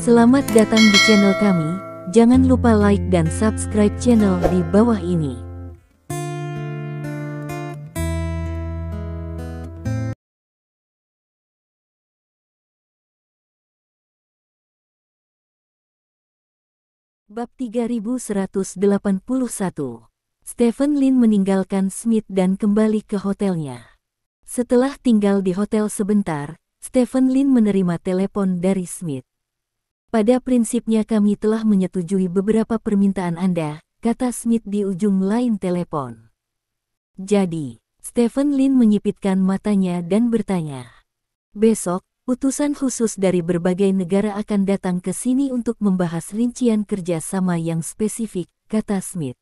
Selamat datang di channel kami, jangan lupa like dan subscribe channel di bawah ini. Bab 3181. Stephen Lin meninggalkan Smith dan kembali ke hotelnya. Setelah tinggal di hotel sebentar, Stephen Lin menerima telepon dari Smith. Pada prinsipnya kami telah menyetujui beberapa permintaan Anda, kata Smith di ujung lain telepon. Jadi, Stephen Lin menyipitkan matanya dan bertanya. Besok, utusan khusus dari berbagai negara akan datang ke sini untuk membahas rincian kerjasama yang spesifik, kata Smith.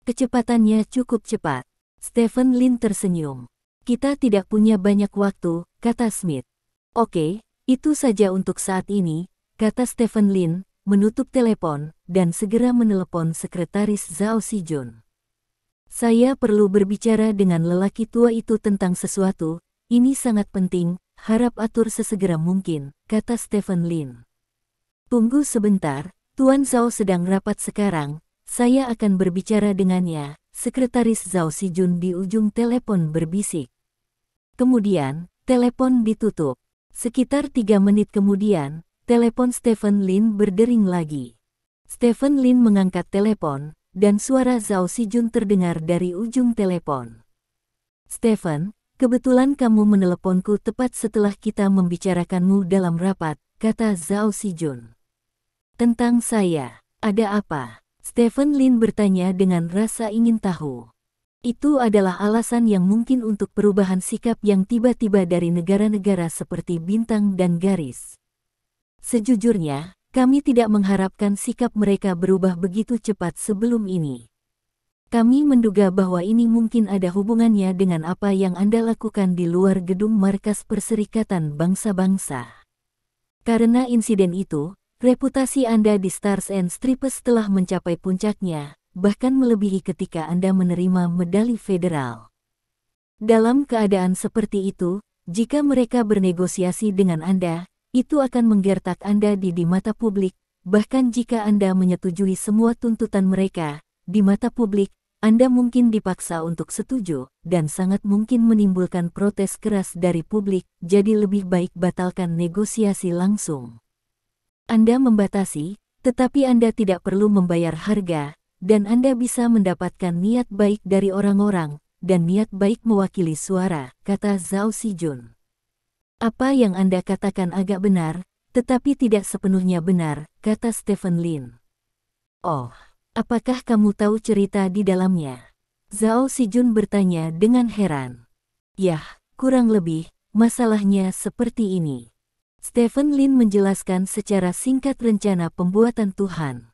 Kecepatannya cukup cepat. Stephen Lin tersenyum. Kita tidak punya banyak waktu, kata Smith. Oke, itu saja untuk saat ini, kata Stephen Lin, menutup telepon, dan segera menelepon sekretaris Zhao Sijun. Saya perlu berbicara dengan lelaki tua itu tentang sesuatu, ini sangat penting, harap atur sesegera mungkin, kata Stephen Lin. Tunggu sebentar, Tuan Zhao sedang rapat sekarang, saya akan berbicara dengannya, sekretaris Zhao Sijun di ujung telepon berbisik. Kemudian, telepon ditutup. Sekitar 3 menit kemudian, telepon Stephen Lin berdering lagi. Stephen Lin mengangkat telepon, dan suara Zhao Sijun terdengar dari ujung telepon. Stephen, kebetulan kamu meneleponku tepat setelah kita membicarakanmu dalam rapat, kata Zhao Sijun. Tentang saya, ada apa? Stephen Lin bertanya dengan rasa ingin tahu. Itu adalah alasan yang mungkin untuk perubahan sikap yang tiba-tiba dari negara-negara seperti Bintang dan Garis. Sejujurnya, kami tidak mengharapkan sikap mereka berubah begitu cepat sebelum ini. Kami menduga bahwa ini mungkin ada hubungannya dengan apa yang Anda lakukan di luar gedung markas Perserikatan Bangsa-Bangsa. Karena insiden itu, reputasi Anda di Stars and Stripes telah mencapai puncaknya, bahkan melebihi ketika Anda menerima medali federal. Dalam keadaan seperti itu, jika mereka bernegosiasi dengan Anda, itu akan menggertak Anda di mata publik, bahkan jika Anda menyetujui semua tuntutan mereka, di mata publik, Anda mungkin dipaksa untuk setuju, dan sangat mungkin menimbulkan protes keras dari publik, jadi lebih baik batalkan negosiasi langsung. Anda membatasi, tetapi Anda tidak perlu membayar harga, dan Anda bisa mendapatkan niat baik dari orang-orang, dan niat baik mewakili suara, kata Zhao Sijun. Apa yang Anda katakan agak benar, tetapi tidak sepenuhnya benar, kata Stephen Lin. Oh, apakah kamu tahu cerita di dalamnya? Zhao Sijun bertanya dengan heran. Yah, kurang lebih, masalahnya seperti ini. Stephen Lin menjelaskan secara singkat rencana pembuatan Tuhan.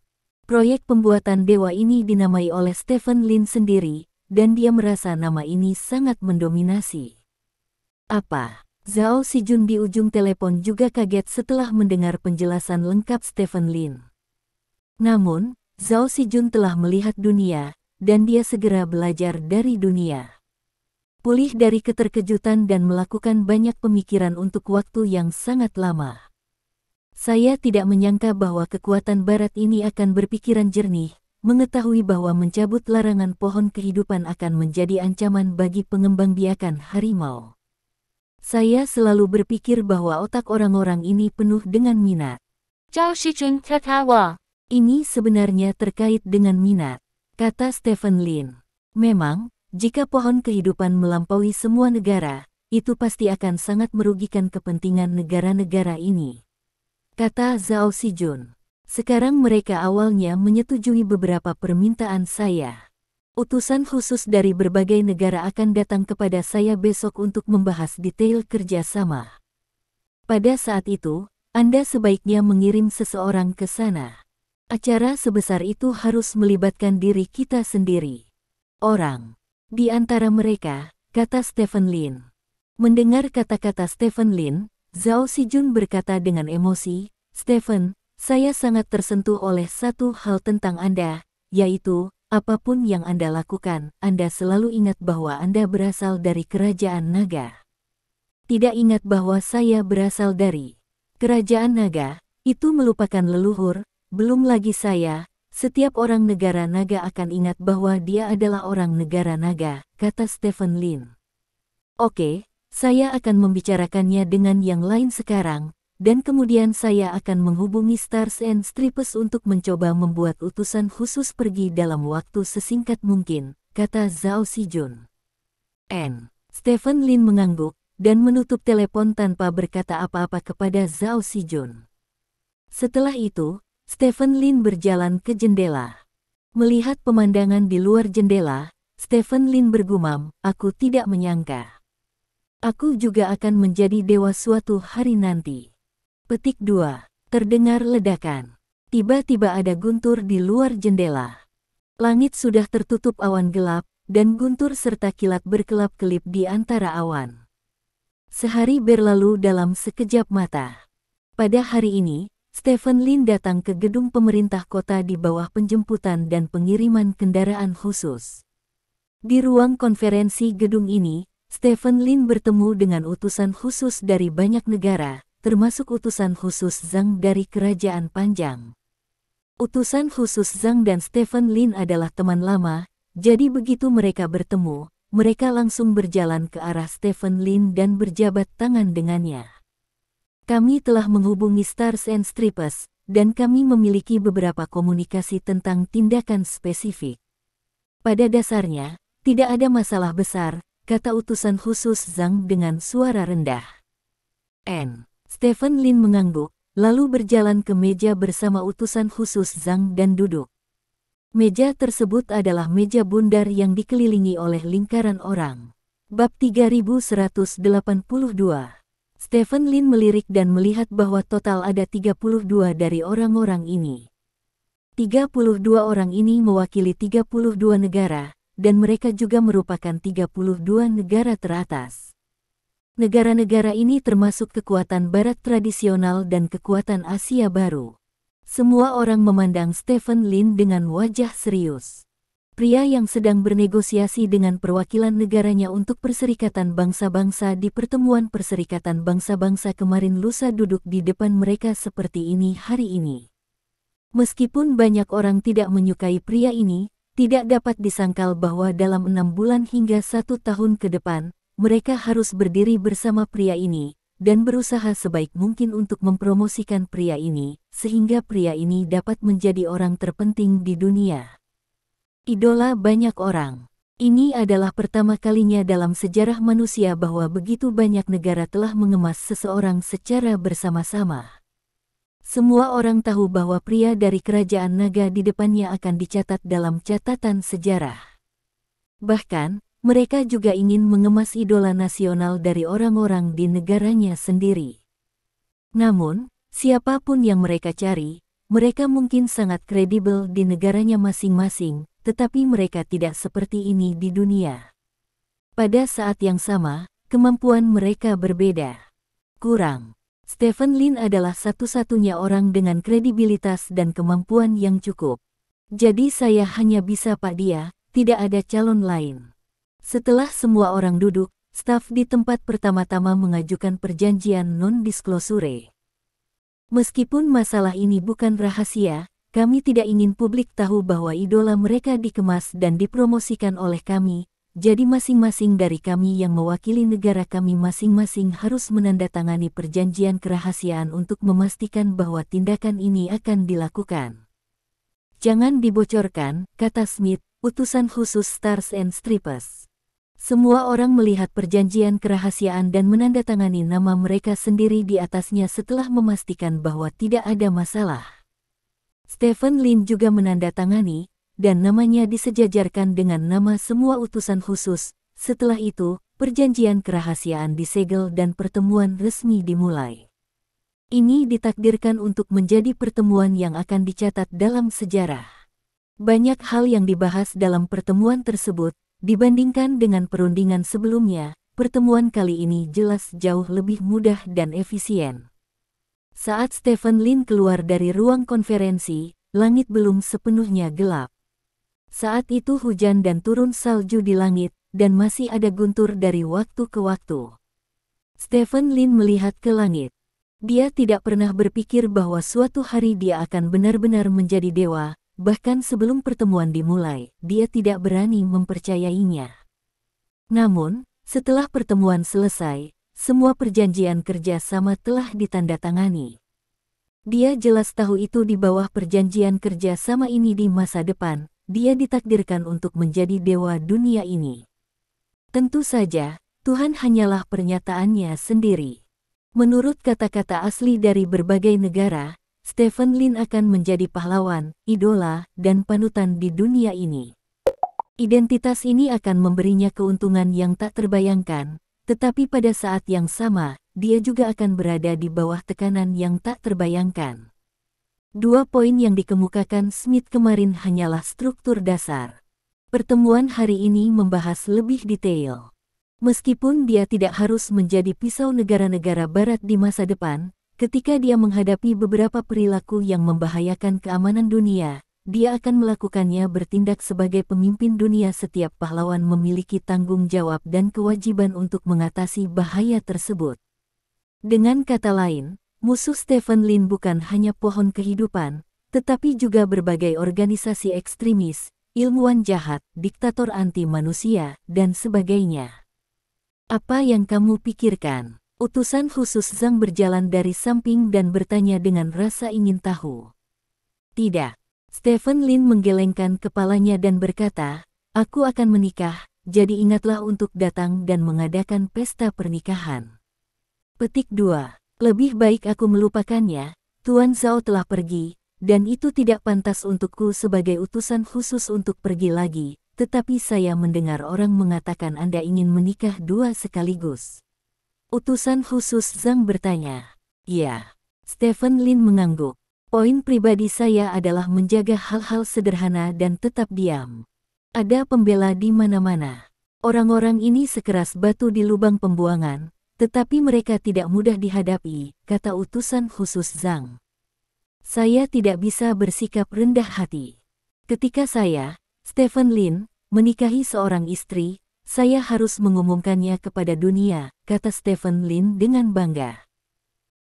Proyek pembuatan dewa ini dinamai oleh Stephen Lin sendiri, dan dia merasa nama ini sangat mendominasi. Apa? Zhao Sijun di ujung telepon juga kaget setelah mendengar penjelasan lengkap Stephen Lin. Namun, Zhao Sijun telah melihat dunia, dan dia segera belajar dari dunia. Pulih dari keterkejutan dan melakukan banyak pemikiran untuk waktu yang sangat lama. Saya tidak menyangka bahwa kekuatan barat ini akan berpikiran jernih, mengetahui bahwa mencabut larangan pohon kehidupan akan menjadi ancaman bagi pengembangbiakan harimau. Saya selalu berpikir bahwa otak orang-orang ini penuh dengan minat. Zhao Sijun tertawa. Ini sebenarnya terkait dengan minat, kata Stephen Lin. Memang, jika pohon kehidupan melampaui semua negara, itu pasti akan sangat merugikan kepentingan negara-negara ini, kata Zhao Sijun. Sekarang mereka awalnya menyetujui beberapa permintaan saya. Utusan khusus dari berbagai negara akan datang kepada saya besok untuk membahas detail kerjasama. Pada saat itu, Anda sebaiknya mengirim seseorang ke sana. Acara sebesar itu harus melibatkan diri kita sendiri. Orang di antara mereka, kata Stephen Lin. Mendengar kata-kata Stephen Lin, Zhao Sijun berkata dengan emosi, Stephen, saya sangat tersentuh oleh satu hal tentang Anda, yaitu, apapun yang Anda lakukan, Anda selalu ingat bahwa Anda berasal dari kerajaan naga. Tidak ingat bahwa saya berasal dari kerajaan naga, Itu melupakan leluhur, belum lagi saya. Setiap orang negara naga akan ingat bahwa dia adalah orang negara naga, kata Stephen Lin. Oke, saya akan membicarakannya dengan yang lain sekarang, dan kemudian saya akan menghubungi Stars and Stripes untuk mencoba membuat utusan khusus pergi dalam waktu sesingkat mungkin, kata Zhao Xijun. Stephen Lin mengangguk, dan menutup telepon tanpa berkata apa-apa kepada Zhao Xijun. Setelah itu, Stephen Lin berjalan ke jendela. Melihat pemandangan di luar jendela, Stephen Lin bergumam, aku tidak menyangka. Aku juga akan menjadi dewa suatu hari nanti. Petik 2. Terdengar ledakan. Tiba-tiba ada guntur di luar jendela. Langit sudah tertutup awan gelap, dan guntur serta kilat berkelap-kelip di antara awan. Sehari berlalu dalam sekejap mata. Pada hari ini, Stephen Lin datang ke gedung pemerintah kota di bawah penjemputan dan pengiriman kendaraan khusus. Di ruang konferensi gedung ini, Stephen Lin bertemu dengan utusan khusus dari banyak negara, termasuk utusan khusus Zhang dari Kerajaan Panjang. Utusan khusus Zhang dan Stephen Lin adalah teman lama, jadi begitu mereka bertemu, mereka langsung berjalan ke arah Stephen Lin dan berjabat tangan dengannya. Kami telah menghubungi Stars and Stripes, dan kami memiliki beberapa komunikasi tentang tindakan spesifik. Pada dasarnya, tidak ada masalah besar, kata utusan khusus Zhang dengan suara rendah. Stephen Lin mengangguk, lalu berjalan ke meja bersama utusan khusus Zhang dan duduk. Meja tersebut adalah meja bundar yang dikelilingi oleh lingkaran orang. Bab 3182. Stephen Lin melirik dan melihat bahwa total ada 32 dari orang-orang ini. 32 orang ini mewakili 32 negara, dan mereka juga merupakan 32 negara teratas. Negara-negara ini termasuk kekuatan barat tradisional dan kekuatan Asia baru. Semua orang memandang Stephen Lin dengan wajah serius. Pria yang sedang bernegosiasi dengan perwakilan negaranya untuk Perserikatan Bangsa-Bangsa di pertemuan Perserikatan Bangsa-Bangsa kemarin lusa duduk di depan mereka seperti ini hari ini. Meskipun banyak orang tidak menyukai pria ini, tidak dapat disangkal bahwa dalam 6 bulan hingga 1 tahun ke depan, mereka harus berdiri bersama pria ini, dan berusaha sebaik mungkin untuk mempromosikan pria ini, sehingga pria ini dapat menjadi orang terpenting di dunia. Idola banyak orang. Ini adalah pertama kalinya dalam sejarah manusia bahwa begitu banyak negara telah mengemas seseorang secara bersama-sama. Semua orang tahu bahwa pria dari kerajaan naga di depannya akan dicatat dalam catatan sejarah. Bahkan, mereka juga ingin mengemas idola nasional dari orang-orang di negaranya sendiri. Namun, siapapun yang mereka cari, mereka mungkin sangat kredibel di negaranya masing-masing, tetapi mereka tidak seperti ini di dunia. Pada saat yang sama, kemampuan mereka berbeda. Kurang. Stephen Lin adalah satu-satunya orang dengan kredibilitas dan kemampuan yang cukup. Jadi saya hanya bisa pak dia, tidak ada calon lain. Setelah semua orang duduk, staf di tempat pertama-tama mengajukan perjanjian non-disclosure. Meskipun masalah ini bukan rahasia, kami tidak ingin publik tahu bahwa idola mereka dikemas dan dipromosikan oleh kami, jadi masing-masing dari kami yang mewakili negara kami masing-masing harus menandatangani perjanjian kerahasiaan untuk memastikan bahwa tindakan ini akan dilakukan. Jangan dibocorkan, kata Smith, utusan khusus Stars and Stripes. Semua orang melihat perjanjian kerahasiaan dan menandatangani nama mereka sendiri di atasnya setelah memastikan bahwa tidak ada masalah. Stephen Lin juga menandatangani, dan namanya disejajarkan dengan nama semua utusan khusus. Setelah itu, perjanjian kerahasiaan disegel dan pertemuan resmi dimulai. Ini ditakdirkan untuk menjadi pertemuan yang akan dicatat dalam sejarah. Banyak hal yang dibahas dalam pertemuan tersebut, dibandingkan dengan perundingan sebelumnya, pertemuan kali ini jelas jauh lebih mudah dan efisien. Saat Stephen Lin keluar dari ruang konferensi, langit belum sepenuhnya gelap. Saat itu hujan dan turun salju di langit, dan masih ada guntur dari waktu ke waktu. Stephen Lin melihat ke langit. Dia tidak pernah berpikir bahwa suatu hari dia akan benar-benar menjadi dewa, bahkan sebelum pertemuan dimulai, dia tidak berani mempercayainya. Namun, setelah pertemuan selesai, semua perjanjian kerja sama telah ditandatangani. Dia jelas tahu itu di bawah perjanjian kerja sama ini di masa depan, dia ditakdirkan untuk menjadi dewa dunia ini. Tentu saja, Tuhan hanyalah pernyataannya sendiri. Menurut kata-kata asli dari berbagai negara, Stephen Lin akan menjadi pahlawan, idola, dan panutan di dunia ini. Identitas ini akan memberinya keuntungan yang tak terbayangkan, tetapi pada saat yang sama, dia juga akan berada di bawah tekanan yang tak terbayangkan. 2 poin yang dikemukakan Smith kemarin hanyalah struktur dasar. Pertemuan hari ini membahas lebih detail. Meskipun dia tidak harus menjadi pisau negara-negara barat di masa depan, ketika dia menghadapi beberapa perilaku yang membahayakan keamanan dunia, dia akan melakukannya bertindak sebagai pemimpin dunia. Setiap pahlawan memiliki tanggung jawab dan kewajiban untuk mengatasi bahaya tersebut. Dengan kata lain, musuh Stephen Lin bukan hanya pohon kehidupan, tetapi juga berbagai organisasi ekstremis, ilmuwan jahat, diktator anti-manusia, dan sebagainya. Apa yang kamu pikirkan? Utusan khusus Zhang berjalan dari samping dan bertanya dengan rasa ingin tahu. Tidak. Stephen Lin menggelengkan kepalanya dan berkata, aku akan menikah, jadi ingatlah untuk datang dan mengadakan pesta pernikahan. Petik 2. Lebih baik aku melupakannya, Tuan Zhao telah pergi, dan itu tidak pantas untukku sebagai utusan khusus untuk pergi lagi. Tetapi saya mendengar orang mengatakan Anda ingin menikah 2 sekaligus. Utusan khusus Zhang bertanya. Ya. Stephen Lin mengangguk. Poin pribadi saya adalah menjaga hal-hal sederhana dan tetap diam. Ada pembela di mana-mana. Orang-orang ini sekeras batu di lubang pembuangan, tetapi mereka tidak mudah dihadapi, kata utusan khusus Zhang. Saya tidak bisa bersikap rendah hati. Ketika saya, Stephen Lin, menikahi seorang istri, saya harus mengumumkannya kepada dunia, kata Stephen Lin dengan bangga.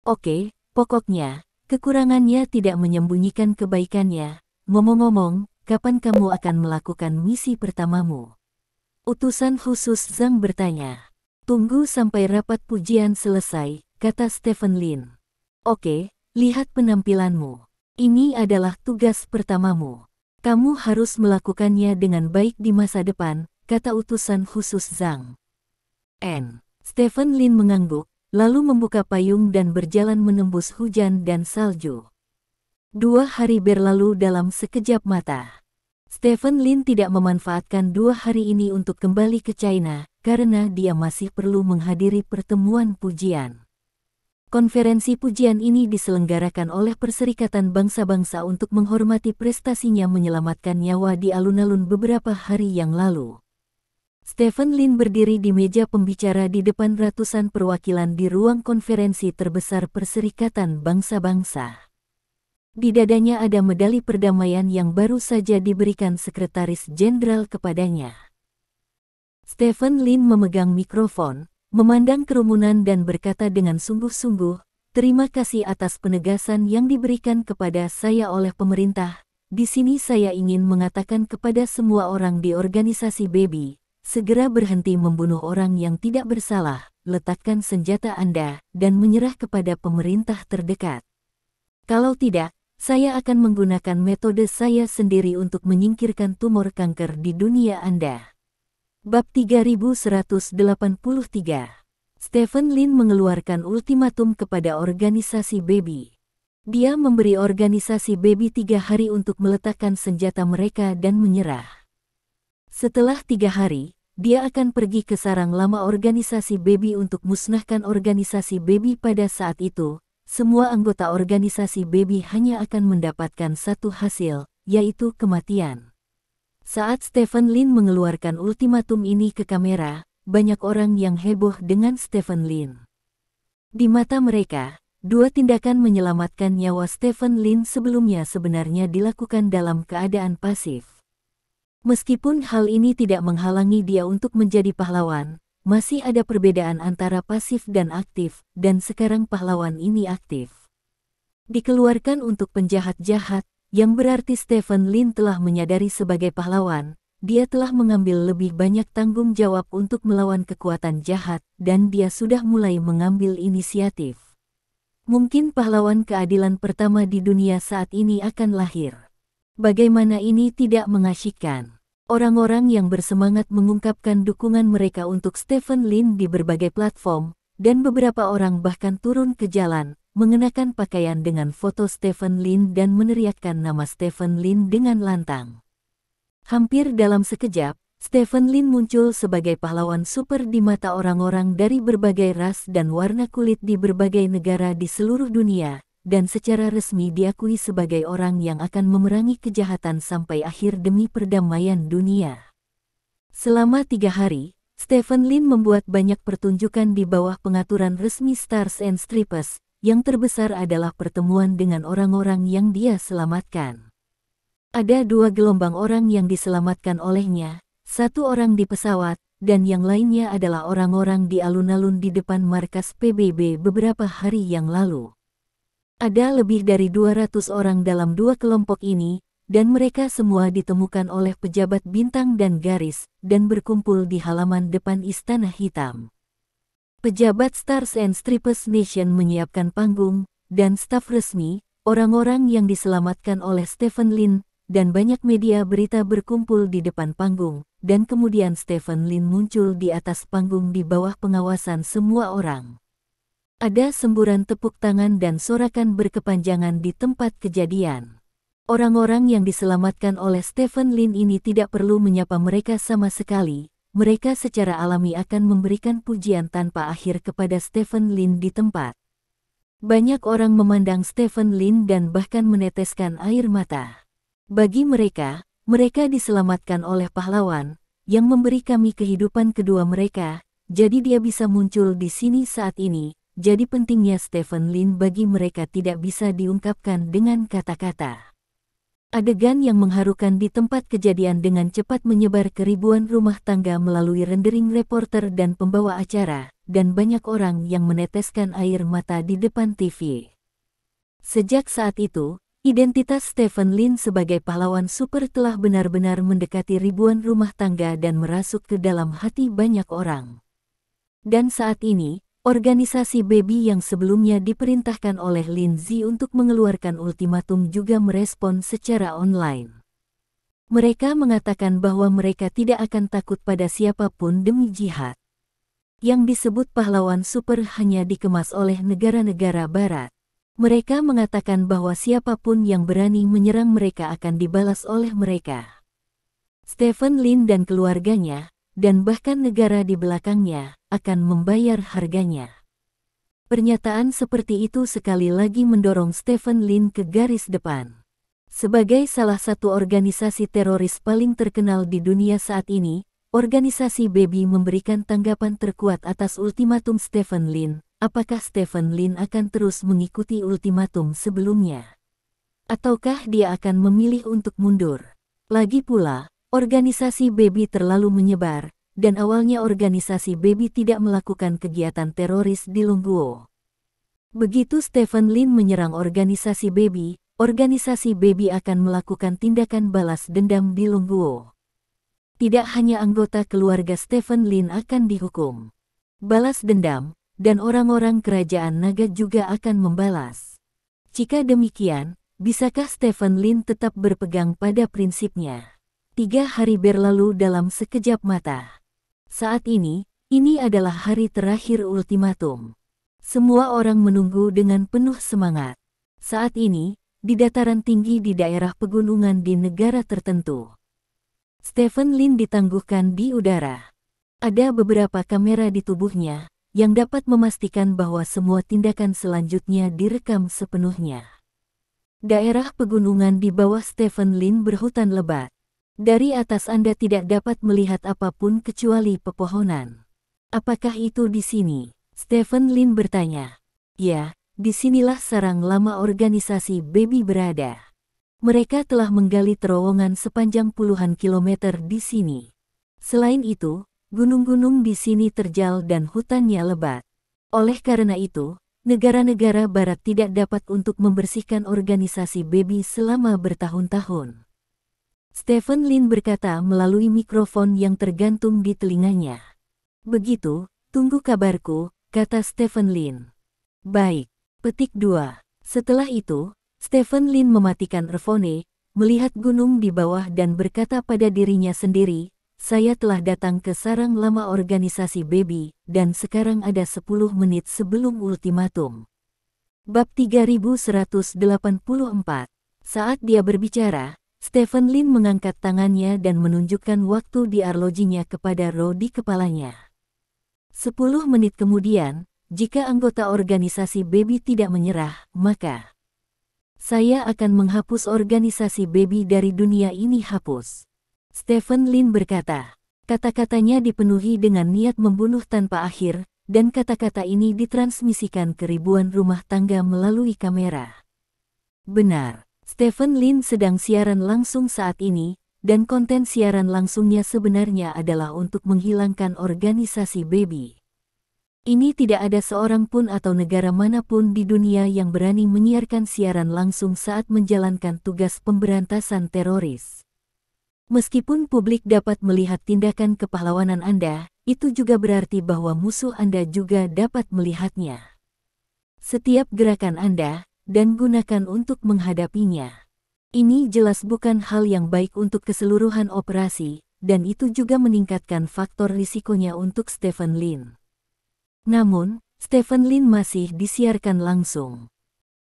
Oke, pokoknya, kekurangannya tidak menyembunyikan kebaikannya. Ngomong-ngomong, kapan kamu akan melakukan misi pertamamu? Utusan khusus Zhang bertanya. Tunggu sampai rapat pujian selesai, kata Stephen Lin. Oke, lihat penampilanmu. Ini adalah tugas pertamamu. Kamu harus melakukannya dengan baik di masa depan, kata utusan khusus Zhang. Stephen Lin mengangguk, lalu membuka payung dan berjalan menembus hujan dan salju. 2 hari berlalu dalam sekejap mata. Stephen Lin tidak memanfaatkan 2 hari ini untuk kembali ke China, karena dia masih perlu menghadiri pertemuan pujian. Konferensi pujian ini diselenggarakan oleh Perserikatan Bangsa-Bangsa untuk menghormati prestasinya menyelamatkan nyawa di alun-alun beberapa hari yang lalu. Stephen Lin berdiri di meja pembicara di depan ratusan perwakilan di ruang konferensi terbesar Perserikatan Bangsa-Bangsa. Di dadanya ada medali perdamaian yang baru saja diberikan Sekretaris Jenderal kepadanya. Stephen Lin memegang mikrofon, memandang kerumunan dan berkata dengan sungguh-sungguh, terima kasih atas penegasan yang diberikan kepada saya oleh pemerintah. Di sini saya ingin mengatakan kepada semua orang di organisasi Baby, segera berhenti membunuh orang yang tidak bersalah, letakkan senjata Anda, dan menyerah kepada pemerintah terdekat. Kalau tidak, saya akan menggunakan metode saya sendiri untuk menyingkirkan tumor kanker di dunia Anda. Bab 3183. Stephen Lin mengeluarkan ultimatum kepada organisasi Baby. Dia memberi organisasi Baby 3 hari untuk meletakkan senjata mereka dan menyerah. Setelah 3 hari, dia akan pergi ke sarang lama organisasi Baby untuk musnahkan organisasi Baby. Pada saat itu, semua anggota organisasi Baby hanya akan mendapatkan satu hasil, yaitu kematian. Saat Stephen Lin mengeluarkan ultimatum ini ke kamera, banyak orang yang heboh dengan Stephen Lin. Di mata mereka, 2 tindakan menyelamatkan nyawa Stephen Lin sebelumnya sebenarnya dilakukan dalam keadaan pasif. Meskipun hal ini tidak menghalangi dia untuk menjadi pahlawan, masih ada perbedaan antara pasif dan aktif, dan sekarang pahlawan ini aktif. Dikeluarkan untuk penjahat jahat, yang berarti Stephen Lin telah menyadari sebagai pahlawan, dia telah mengambil lebih banyak tanggung jawab untuk melawan kekuatan jahat, dan dia sudah mulai mengambil inisiatif. Mungkin pahlawan keadilan pertama di dunia saat ini akan lahir. Bagaimana ini tidak mengasyikkan? Orang-orang yang bersemangat mengungkapkan dukungan mereka untuk Stephen Lin di berbagai platform, dan beberapa orang bahkan turun ke jalan, mengenakan pakaian dengan foto Stephen Lin dan meneriakkan nama Stephen Lin dengan lantang. Hampir dalam sekejap, Stephen Lin muncul sebagai pahlawan super di mata orang-orang dari berbagai ras dan warna kulit di berbagai negara di seluruh dunia, dan secara resmi diakui sebagai orang yang akan memerangi kejahatan sampai akhir demi perdamaian dunia. Selama 3 hari, Stephen Lin membuat banyak pertunjukan di bawah pengaturan resmi Stars and Stripes, yang terbesar adalah pertemuan dengan orang-orang yang dia selamatkan. Ada 2 gelombang orang yang diselamatkan olehnya, 1 orang di pesawat, dan yang lainnya adalah orang-orang di alun-alun di depan markas PBB beberapa hari yang lalu. Ada lebih dari 200 orang dalam 2 kelompok ini, dan mereka semua ditemukan oleh pejabat bintang dan garis, dan berkumpul di halaman depan Istana Hitam. Pejabat Stars and Stripes Nation menyiapkan panggung, dan staf resmi, orang-orang yang diselamatkan oleh Stephen Lin, dan banyak media berita berkumpul di depan panggung, dan kemudian Stephen Lin muncul di atas panggung di bawah pengawasan semua orang. Ada semburan tepuk tangan dan sorakan berkepanjangan di tempat kejadian. Orang-orang yang diselamatkan oleh Stephen Lin ini tidak perlu menyapa mereka sama sekali. Mereka secara alami akan memberikan pujian tanpa akhir kepada Stephen Lin di tempat. Banyak orang memandang Stephen Lin dan bahkan meneteskan air mata. Bagi mereka, mereka diselamatkan oleh pahlawan, yang memberi kami kehidupan kedua mereka, jadi dia bisa muncul di sini saat ini, jadi pentingnya Stephen Lin bagi mereka tidak bisa diungkapkan dengan kata-kata. Adegan yang mengharukan di tempat kejadian dengan cepat menyebar ke ribuan rumah tangga melalui rendering reporter dan pembawa acara, dan banyak orang yang meneteskan air mata di depan TV. Sejak saat itu, identitas Stephen Lin sebagai pahlawan super telah benar-benar mendekati ribuan rumah tangga dan merasuk ke dalam hati banyak orang. Dan saat ini, organisasi Baby yang sebelumnya diperintahkan oleh Lin Zi untuk mengeluarkan ultimatum juga merespon secara online. Mereka mengatakan bahwa mereka tidak akan takut pada siapapun demi jihad. Yang disebut pahlawan super hanya dikemas oleh negara-negara barat. Mereka mengatakan bahwa siapapun yang berani menyerang mereka akan dibalas oleh mereka. Stephen Lin dan keluarganya, dan bahkan negara di belakangnya, akan membayar harganya. Pernyataan seperti itu sekali lagi mendorong Stephen Lin ke garis depan. Sebagai salah satu organisasi teroris paling terkenal di dunia saat ini, organisasi Baby memberikan tanggapan terkuat atas ultimatum Stephen Lin. Apakah Stephen Lin akan terus mengikuti ultimatum sebelumnya? Ataukah dia akan memilih untuk mundur? Lagi pula, organisasi Baby terlalu menyebar, dan awalnya organisasi Baby tidak melakukan kegiatan teroris di Longguo. Begitu Stephen Lin menyerang organisasi Baby akan melakukan tindakan balas dendam di Longguo. Tidak hanya anggota keluarga Stephen Lin akan dihukum. Balas dendam, dan orang-orang kerajaan naga juga akan membalas. Jika demikian, bisakah Stephen Lin tetap berpegang pada prinsipnya? 3 hari berlalu dalam sekejap mata. Saat ini adalah hari terakhir ultimatum. Semua orang menunggu dengan penuh semangat. Saat ini, di dataran tinggi di daerah pegunungan di negara tertentu, Stephen Lin ditangguhkan di udara. Ada beberapa kamera di tubuhnya, yang dapat memastikan bahwa semua tindakan selanjutnya direkam sepenuhnya. Daerah pegunungan di bawah Stephen Lin berhutan lebat. Dari atas Anda tidak dapat melihat apapun kecuali pepohonan. Apakah itu di sini? Stephen Lin bertanya. Ya, disinilah sarang lama organisasi Baby berada. Mereka telah menggali terowongan sepanjang puluhan kilometer di sini. Selain itu, gunung-gunung di sini terjal dan hutannya lebat. Oleh karena itu, negara-negara barat tidak dapat untuk membersihkan organisasi baby selama bertahun-tahun. Stephen Lin berkata melalui mikrofon yang tergantung di telinganya. Begitu, tunggu kabarku, kata Stephen Lin. Baik. Petik 2. Setelah itu, Stephen Lin mematikan earphone, melihat gunung di bawah dan berkata pada dirinya sendiri, saya telah datang ke sarang lama organisasi baby, dan sekarang ada 10 menit sebelum ultimatum. Bab 3184. Saat dia berbicara, Stephen Lin mengangkat tangannya dan menunjukkan waktu di arlojinya kepada Ro di kepalanya. 10 menit kemudian, jika anggota organisasi baby tidak menyerah, maka saya akan menghapus organisasi baby dari dunia ini hapus. Stephen Lin berkata. Kata-katanya dipenuhi dengan niat membunuh tanpa akhir, dan kata-kata ini ditransmisikan ke ribuan rumah tangga melalui kamera. Benar, Stephen Lin sedang siaran langsung saat ini, dan konten siaran langsungnya sebenarnya adalah untuk menghilangkan organisasi baby. Ini tidak ada seorang pun atau negara manapun di dunia yang berani menyiarkan siaran langsung saat menjalankan tugas pemberantasan teroris. Meskipun publik dapat melihat tindakan kepahlawanan Anda, itu juga berarti bahwa musuh Anda juga dapat melihatnya. Setiap gerakan Anda, dan gunakan untuk menghadapinya. Ini jelas bukan hal yang baik untuk keseluruhan operasi, dan itu juga meningkatkan faktor risikonya untuk Stephen Lin. Namun, Stephen Lin masih disiarkan langsung.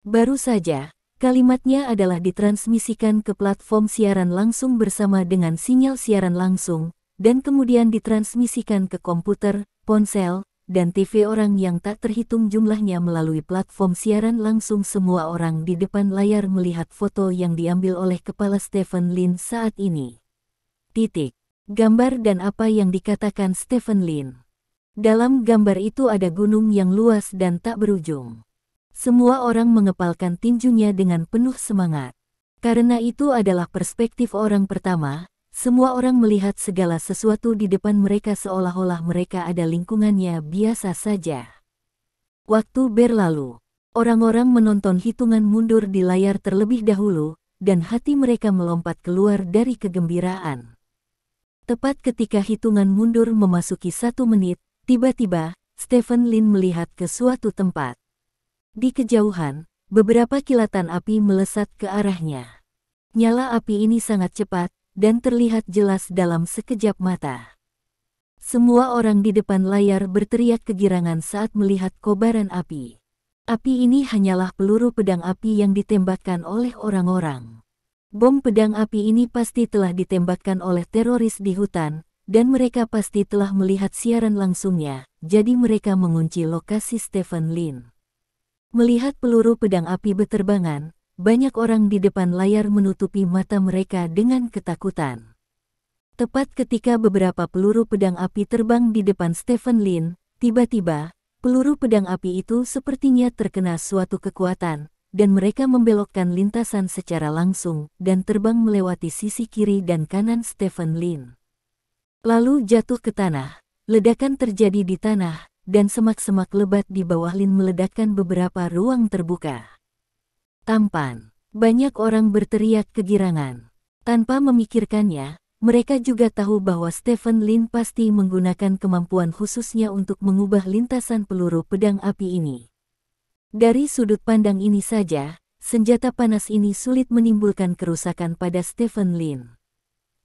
Baru saja, kalimatnya adalah ditransmisikan ke platform siaran langsung bersama dengan sinyal siaran langsung, dan kemudian ditransmisikan ke komputer, ponsel, dan TV orang yang tak terhitung jumlahnya melalui platform siaran langsung. Semua orang di depan layar melihat foto yang diambil oleh kepala Stephen Lin saat ini. Titik. Gambar dan apa yang dikatakan Stephen Lin. Dalam gambar itu ada gunung yang luas dan tak berujung. Semua orang mengepalkan tinjunya dengan penuh semangat. Karena itu adalah perspektif orang pertama, semua orang melihat segala sesuatu di depan mereka seolah-olah mereka ada lingkungannya biasa saja. Waktu berlalu. Orang-orang menonton hitungan mundur di layar terlebih dahulu, dan hati mereka melompat keluar dari kegembiraan. Tepat ketika hitungan mundur memasuki 1 menit, tiba-tiba, Stephen Lin melihat ke suatu tempat. Di kejauhan, beberapa kilatan api melesat ke arahnya. Nyala api ini sangat cepat, dan terlihat jelas dalam sekejap mata. Semua orang di depan layar berteriak kegirangan saat melihat kobaran api. Api ini hanyalah peluru pedang api yang ditembakkan oleh orang-orang. Bom pedang api ini pasti telah ditembakkan oleh teroris di hutan, dan mereka pasti telah melihat siaran langsungnya, jadi mereka mengunci lokasi Stephen Lin. Melihat peluru pedang api berterbangan, banyak orang di depan layar menutupi mata mereka dengan ketakutan. Tepat ketika beberapa peluru pedang api terbang di depan Stephen Lin, tiba-tiba, peluru pedang api itu sepertinya terkena suatu kekuatan, dan mereka membelokkan lintasan secara langsung, dan terbang melewati sisi kiri dan kanan Stephen Lin. Lalu jatuh ke tanah, ledakan terjadi di tanah, dan semak-semak lebat di bawah Lin meledakkan beberapa ruang terbuka. Tampan, banyak orang berteriak kegirangan. Tanpa memikirkannya, mereka juga tahu bahwa Stephen Lin pasti menggunakan kemampuan khususnya untuk mengubah lintasan peluru pedang api ini. Dari sudut pandang ini saja, senjata panas ini sulit menimbulkan kerusakan pada Stephen Lin.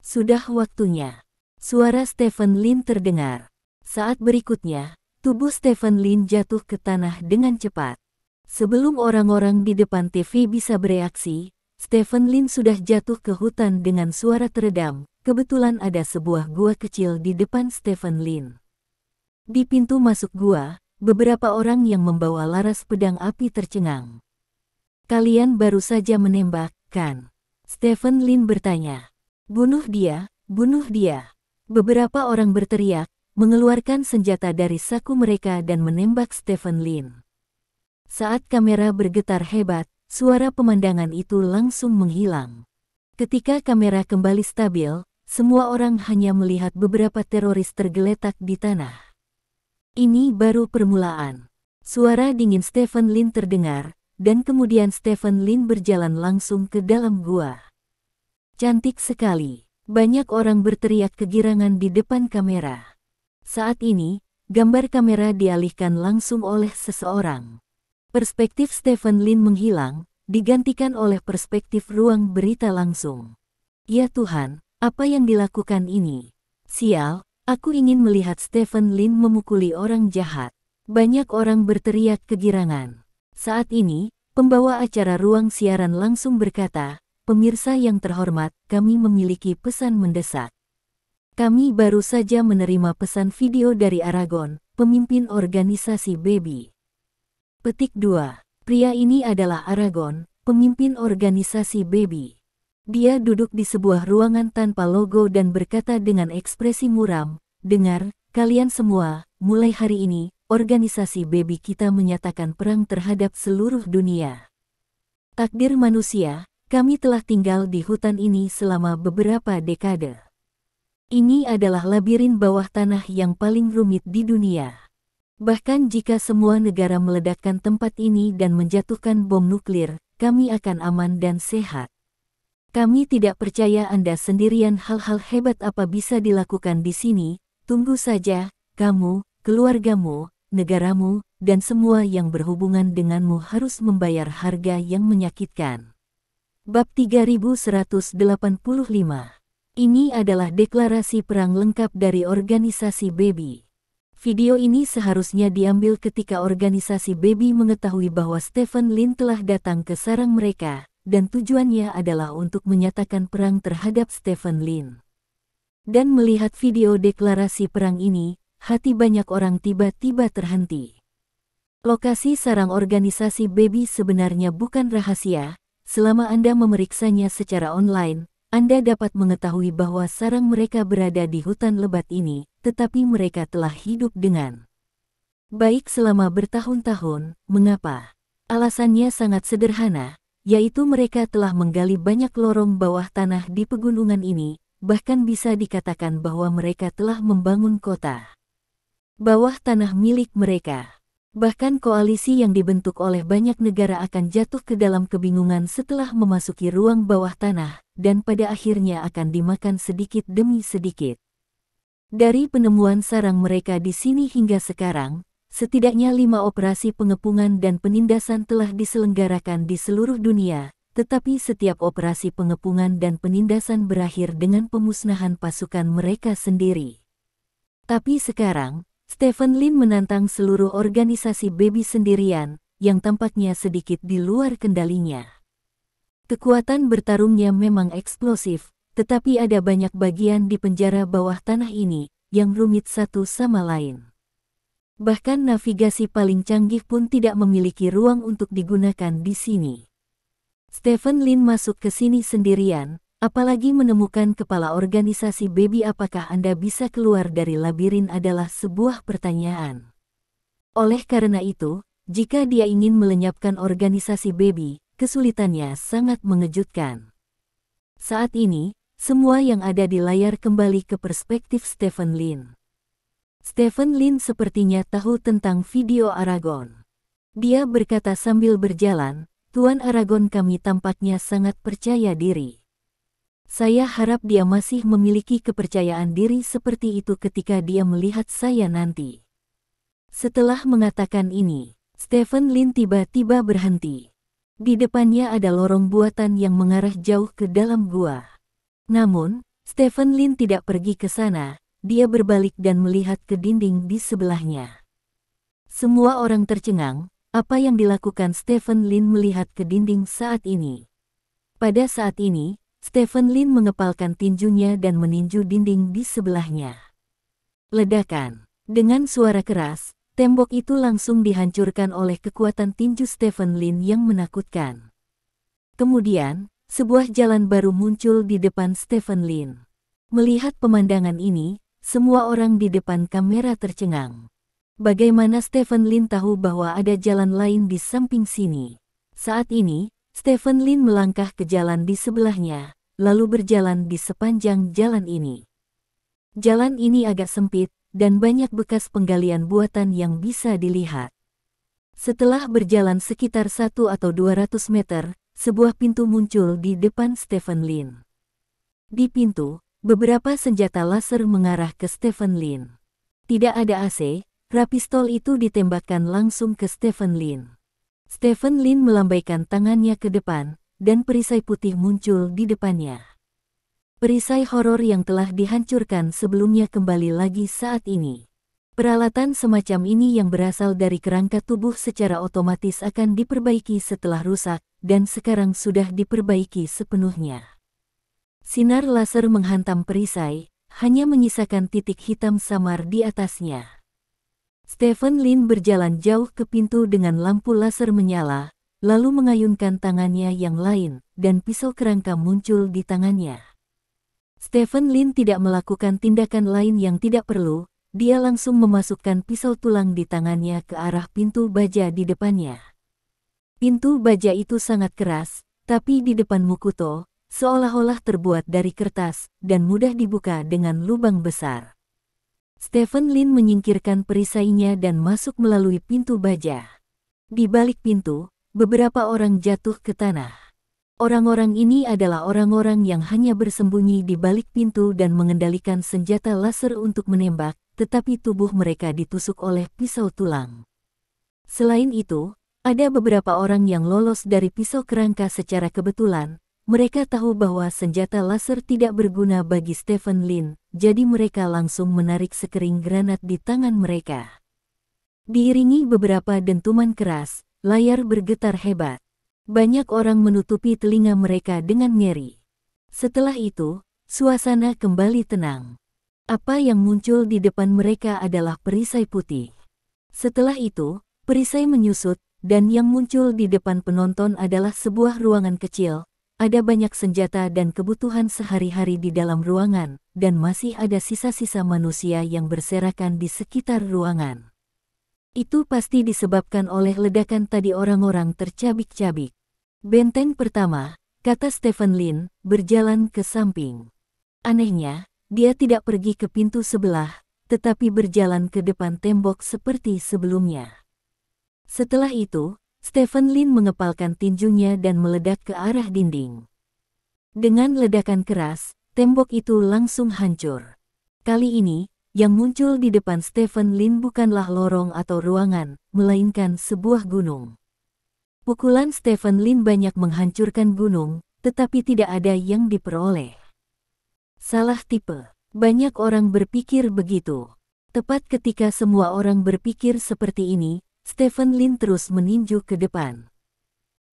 Sudah waktunya. Suara Stephen Lin terdengar. Saat berikutnya, tubuh Stephen Lin jatuh ke tanah dengan cepat. Sebelum orang-orang di depan TV bisa bereaksi, Stephen Lin sudah jatuh ke hutan dengan suara teredam. Kebetulan ada sebuah gua kecil di depan Stephen Lin. Di pintu masuk gua, beberapa orang yang membawa laras pedang api tercengang. Kalian baru saja menembak, kan? Stephen Lin bertanya. Bunuh dia, bunuh dia. Beberapa orang berteriak, mengeluarkan senjata dari saku mereka dan menembak Stephen Lin. Saat kamera bergetar hebat, suara pemandangan itu langsung menghilang. Ketika kamera kembali stabil, semua orang hanya melihat beberapa teroris tergeletak di tanah. Ini baru permulaan. Suara dingin Stephen Lin terdengar, dan kemudian Stephen Lin berjalan langsung ke dalam gua. Cantik sekali. Banyak orang berteriak kegirangan di depan kamera. Saat ini, gambar kamera dialihkan langsung oleh seseorang. Perspektif Stephen Lin menghilang, digantikan oleh perspektif ruang berita langsung. Ya Tuhan, apa yang dilakukan ini? Sial, aku ingin melihat Stephen Lin memukuli orang jahat. Banyak orang berteriak kegirangan. Saat ini, pembawa acara ruang siaran langsung berkata, "Pemirsa yang terhormat, kami memiliki pesan mendesak. Kami baru saja menerima pesan video dari Aragon, pemimpin organisasi Baby." Petik 2. Pria ini adalah Aragon, pemimpin organisasi Baby. Dia duduk di sebuah ruangan tanpa logo dan berkata dengan ekspresi muram, "Dengar, kalian semua, mulai hari ini, organisasi Baby kita menyatakan perang terhadap seluruh dunia. Takdir manusia, kami telah tinggal di hutan ini selama beberapa dekade. Ini adalah labirin bawah tanah yang paling rumit di dunia. Bahkan jika semua negara meledakkan tempat ini dan menjatuhkan bom nuklir, kami akan aman dan sehat. Kami tidak percaya Anda sendirian. Hal-hal hebat apa bisa dilakukan di sini. Tunggu saja, kamu, keluargamu, negaramu, dan semua yang berhubungan denganmu harus membayar harga yang menyakitkan." Bab 3185. Ini adalah deklarasi perang lengkap dari organisasi Baby. Video ini seharusnya diambil ketika organisasi Baby mengetahui bahwa Stephen Lin telah datang ke sarang mereka, dan tujuannya adalah untuk menyatakan perang terhadap Stephen Lin. Dan melihat video deklarasi perang ini, hati banyak orang tiba-tiba terhenti. Lokasi sarang organisasi Baby sebenarnya bukan rahasia. Selama Anda memeriksanya secara online, Anda dapat mengetahui bahwa sarang mereka berada di hutan lebat ini, tetapi mereka telah hidup dengan baik selama bertahun-tahun. Mengapa? Alasannya sangat sederhana, yaitu mereka telah menggali banyak lorong bawah tanah di pegunungan ini, bahkan bisa dikatakan bahwa mereka telah membangun kota bawah tanah milik mereka. Bahkan koalisi yang dibentuk oleh banyak negara akan jatuh ke dalam kebingungan setelah memasuki ruang bawah tanah, dan pada akhirnya akan dimakan sedikit demi sedikit. Dari penemuan sarang mereka di sini hingga sekarang, setidaknya 5 operasi pengepungan dan penindasan telah diselenggarakan di seluruh dunia, tetapi setiap operasi pengepungan dan penindasan berakhir dengan pemusnahan pasukan mereka sendiri. Tapi sekarang, Stephen Lin menantang seluruh organisasi Baby sendirian, yang tampaknya sedikit di luar kendalinya. Kekuatan bertarungnya memang eksplosif, tetapi ada banyak bagian di penjara bawah tanah ini, yang rumit satu sama lain. Bahkan navigasi paling canggih pun tidak memiliki ruang untuk digunakan di sini. Stephen Lin masuk ke sini sendirian, apalagi menemukan kepala organisasi Baby. Apakah Anda bisa keluar dari labirin adalah sebuah pertanyaan. Oleh karena itu, jika dia ingin melenyapkan organisasi Baby, kesulitannya sangat mengejutkan. Saat ini, semua yang ada di layar kembali ke perspektif Stephen Lin. Stephen Lin sepertinya tahu tentang video Aragon. Dia berkata sambil berjalan, "Tuan Aragon, kami tampaknya sangat percaya diri. Saya harap dia masih memiliki kepercayaan diri seperti itu ketika dia melihat saya nanti." Setelah mengatakan ini, Stephen Lin tiba-tiba berhenti. Di depannya ada lorong buatan yang mengarah jauh ke dalam gua. Namun, Stephen Lin tidak pergi ke sana. Dia berbalik dan melihat ke dinding di sebelahnya. Semua orang tercengang, apa yang dilakukan Stephen Lin melihat ke dinding saat ini. Pada saat ini, Stephen Lin mengepalkan tinjunya dan meninju dinding di sebelahnya. Ledakan. Dengan suara keras, tembok itu langsung dihancurkan oleh kekuatan tinju Stephen Lin yang menakutkan. Kemudian, sebuah jalan baru muncul di depan Stephen Lin. Melihat pemandangan ini, semua orang di depan kamera tercengang. Bagaimana Stephen Lin tahu bahwa ada jalan lain di samping sini? Saat ini, Stephen Lin melangkah ke jalan di sebelahnya, lalu berjalan di sepanjang jalan ini. Jalan ini agak sempit, dan banyak bekas penggalian buatan yang bisa dilihat. Setelah berjalan sekitar 1 atau 200 meter, sebuah pintu muncul di depan Stephen Lin. Di pintu, beberapa senjata laser mengarah ke Stephen Lin. Tidak ada AC, pistol itu ditembakkan langsung ke Stephen Lin. Stephen Lin melambaikan tangannya ke depan, dan perisai putih muncul di depannya. Perisai horor yang telah dihancurkan sebelumnya kembali lagi saat ini. Peralatan semacam ini yang berasal dari kerangka tubuh secara otomatis akan diperbaiki setelah rusak, dan sekarang sudah diperbaiki sepenuhnya. Sinar laser menghantam perisai, hanya menyisakan titik hitam samar di atasnya. Stephen Lin berjalan jauh ke pintu dengan lampu laser menyala, lalu mengayunkan tangannya yang lain, dan pisau kerangka muncul di tangannya. Stephen Lin tidak melakukan tindakan lain yang tidak perlu, dia langsung memasukkan pisau tulang di tangannya ke arah pintu baja di depannya. Pintu baja itu sangat keras, tapi di depan Mukuto, seolah-olah terbuat dari kertas, dan mudah dibuka dengan lubang besar. Stephen Lin menyingkirkan perisainya dan masuk melalui pintu baja. Di balik pintu, beberapa orang jatuh ke tanah. Orang-orang ini adalah orang-orang yang hanya bersembunyi di balik pintu dan mengendalikan senjata laser untuk menembak, tetapi tubuh mereka ditusuk oleh pisau tulang. Selain itu, ada beberapa orang yang lolos dari pisau kerangka secara kebetulan. Mereka tahu bahwa senjata laser tidak berguna bagi Stephen Lin, jadi mereka langsung menarik sekering granat di tangan mereka. Diiringi beberapa dentuman keras, layar bergetar hebat. Banyak orang menutupi telinga mereka dengan ngeri. Setelah itu, suasana kembali tenang. Apa yang muncul di depan mereka adalah perisai putih. Setelah itu, perisai menyusut, dan yang muncul di depan penonton adalah sebuah ruangan kecil. Ada banyak senjata dan kebutuhan sehari-hari di dalam ruangan, dan masih ada sisa-sisa manusia yang berserakan di sekitar ruangan. Itu pasti disebabkan oleh ledakan tadi. Orang-orang tercabik-cabik. Benteng pertama, kata Stephen Lin, berjalan ke samping. Anehnya, dia tidak pergi ke pintu sebelah, tetapi berjalan ke depan tembok seperti sebelumnya. Setelah itu, Stephen Lin mengepalkan tinjunya dan meledak ke arah dinding. Dengan ledakan keras, tembok itu langsung hancur. Kali ini, yang muncul di depan Stephen Lin bukanlah lorong atau ruangan, melainkan sebuah gunung. Pukulan Stephen Lin banyak menghancurkan gunung, tetapi tidak ada yang diperoleh. Salah tipe. Banyak orang berpikir begitu. Tepat ketika semua orang berpikir seperti ini, Stephen Lin terus meninju ke depan.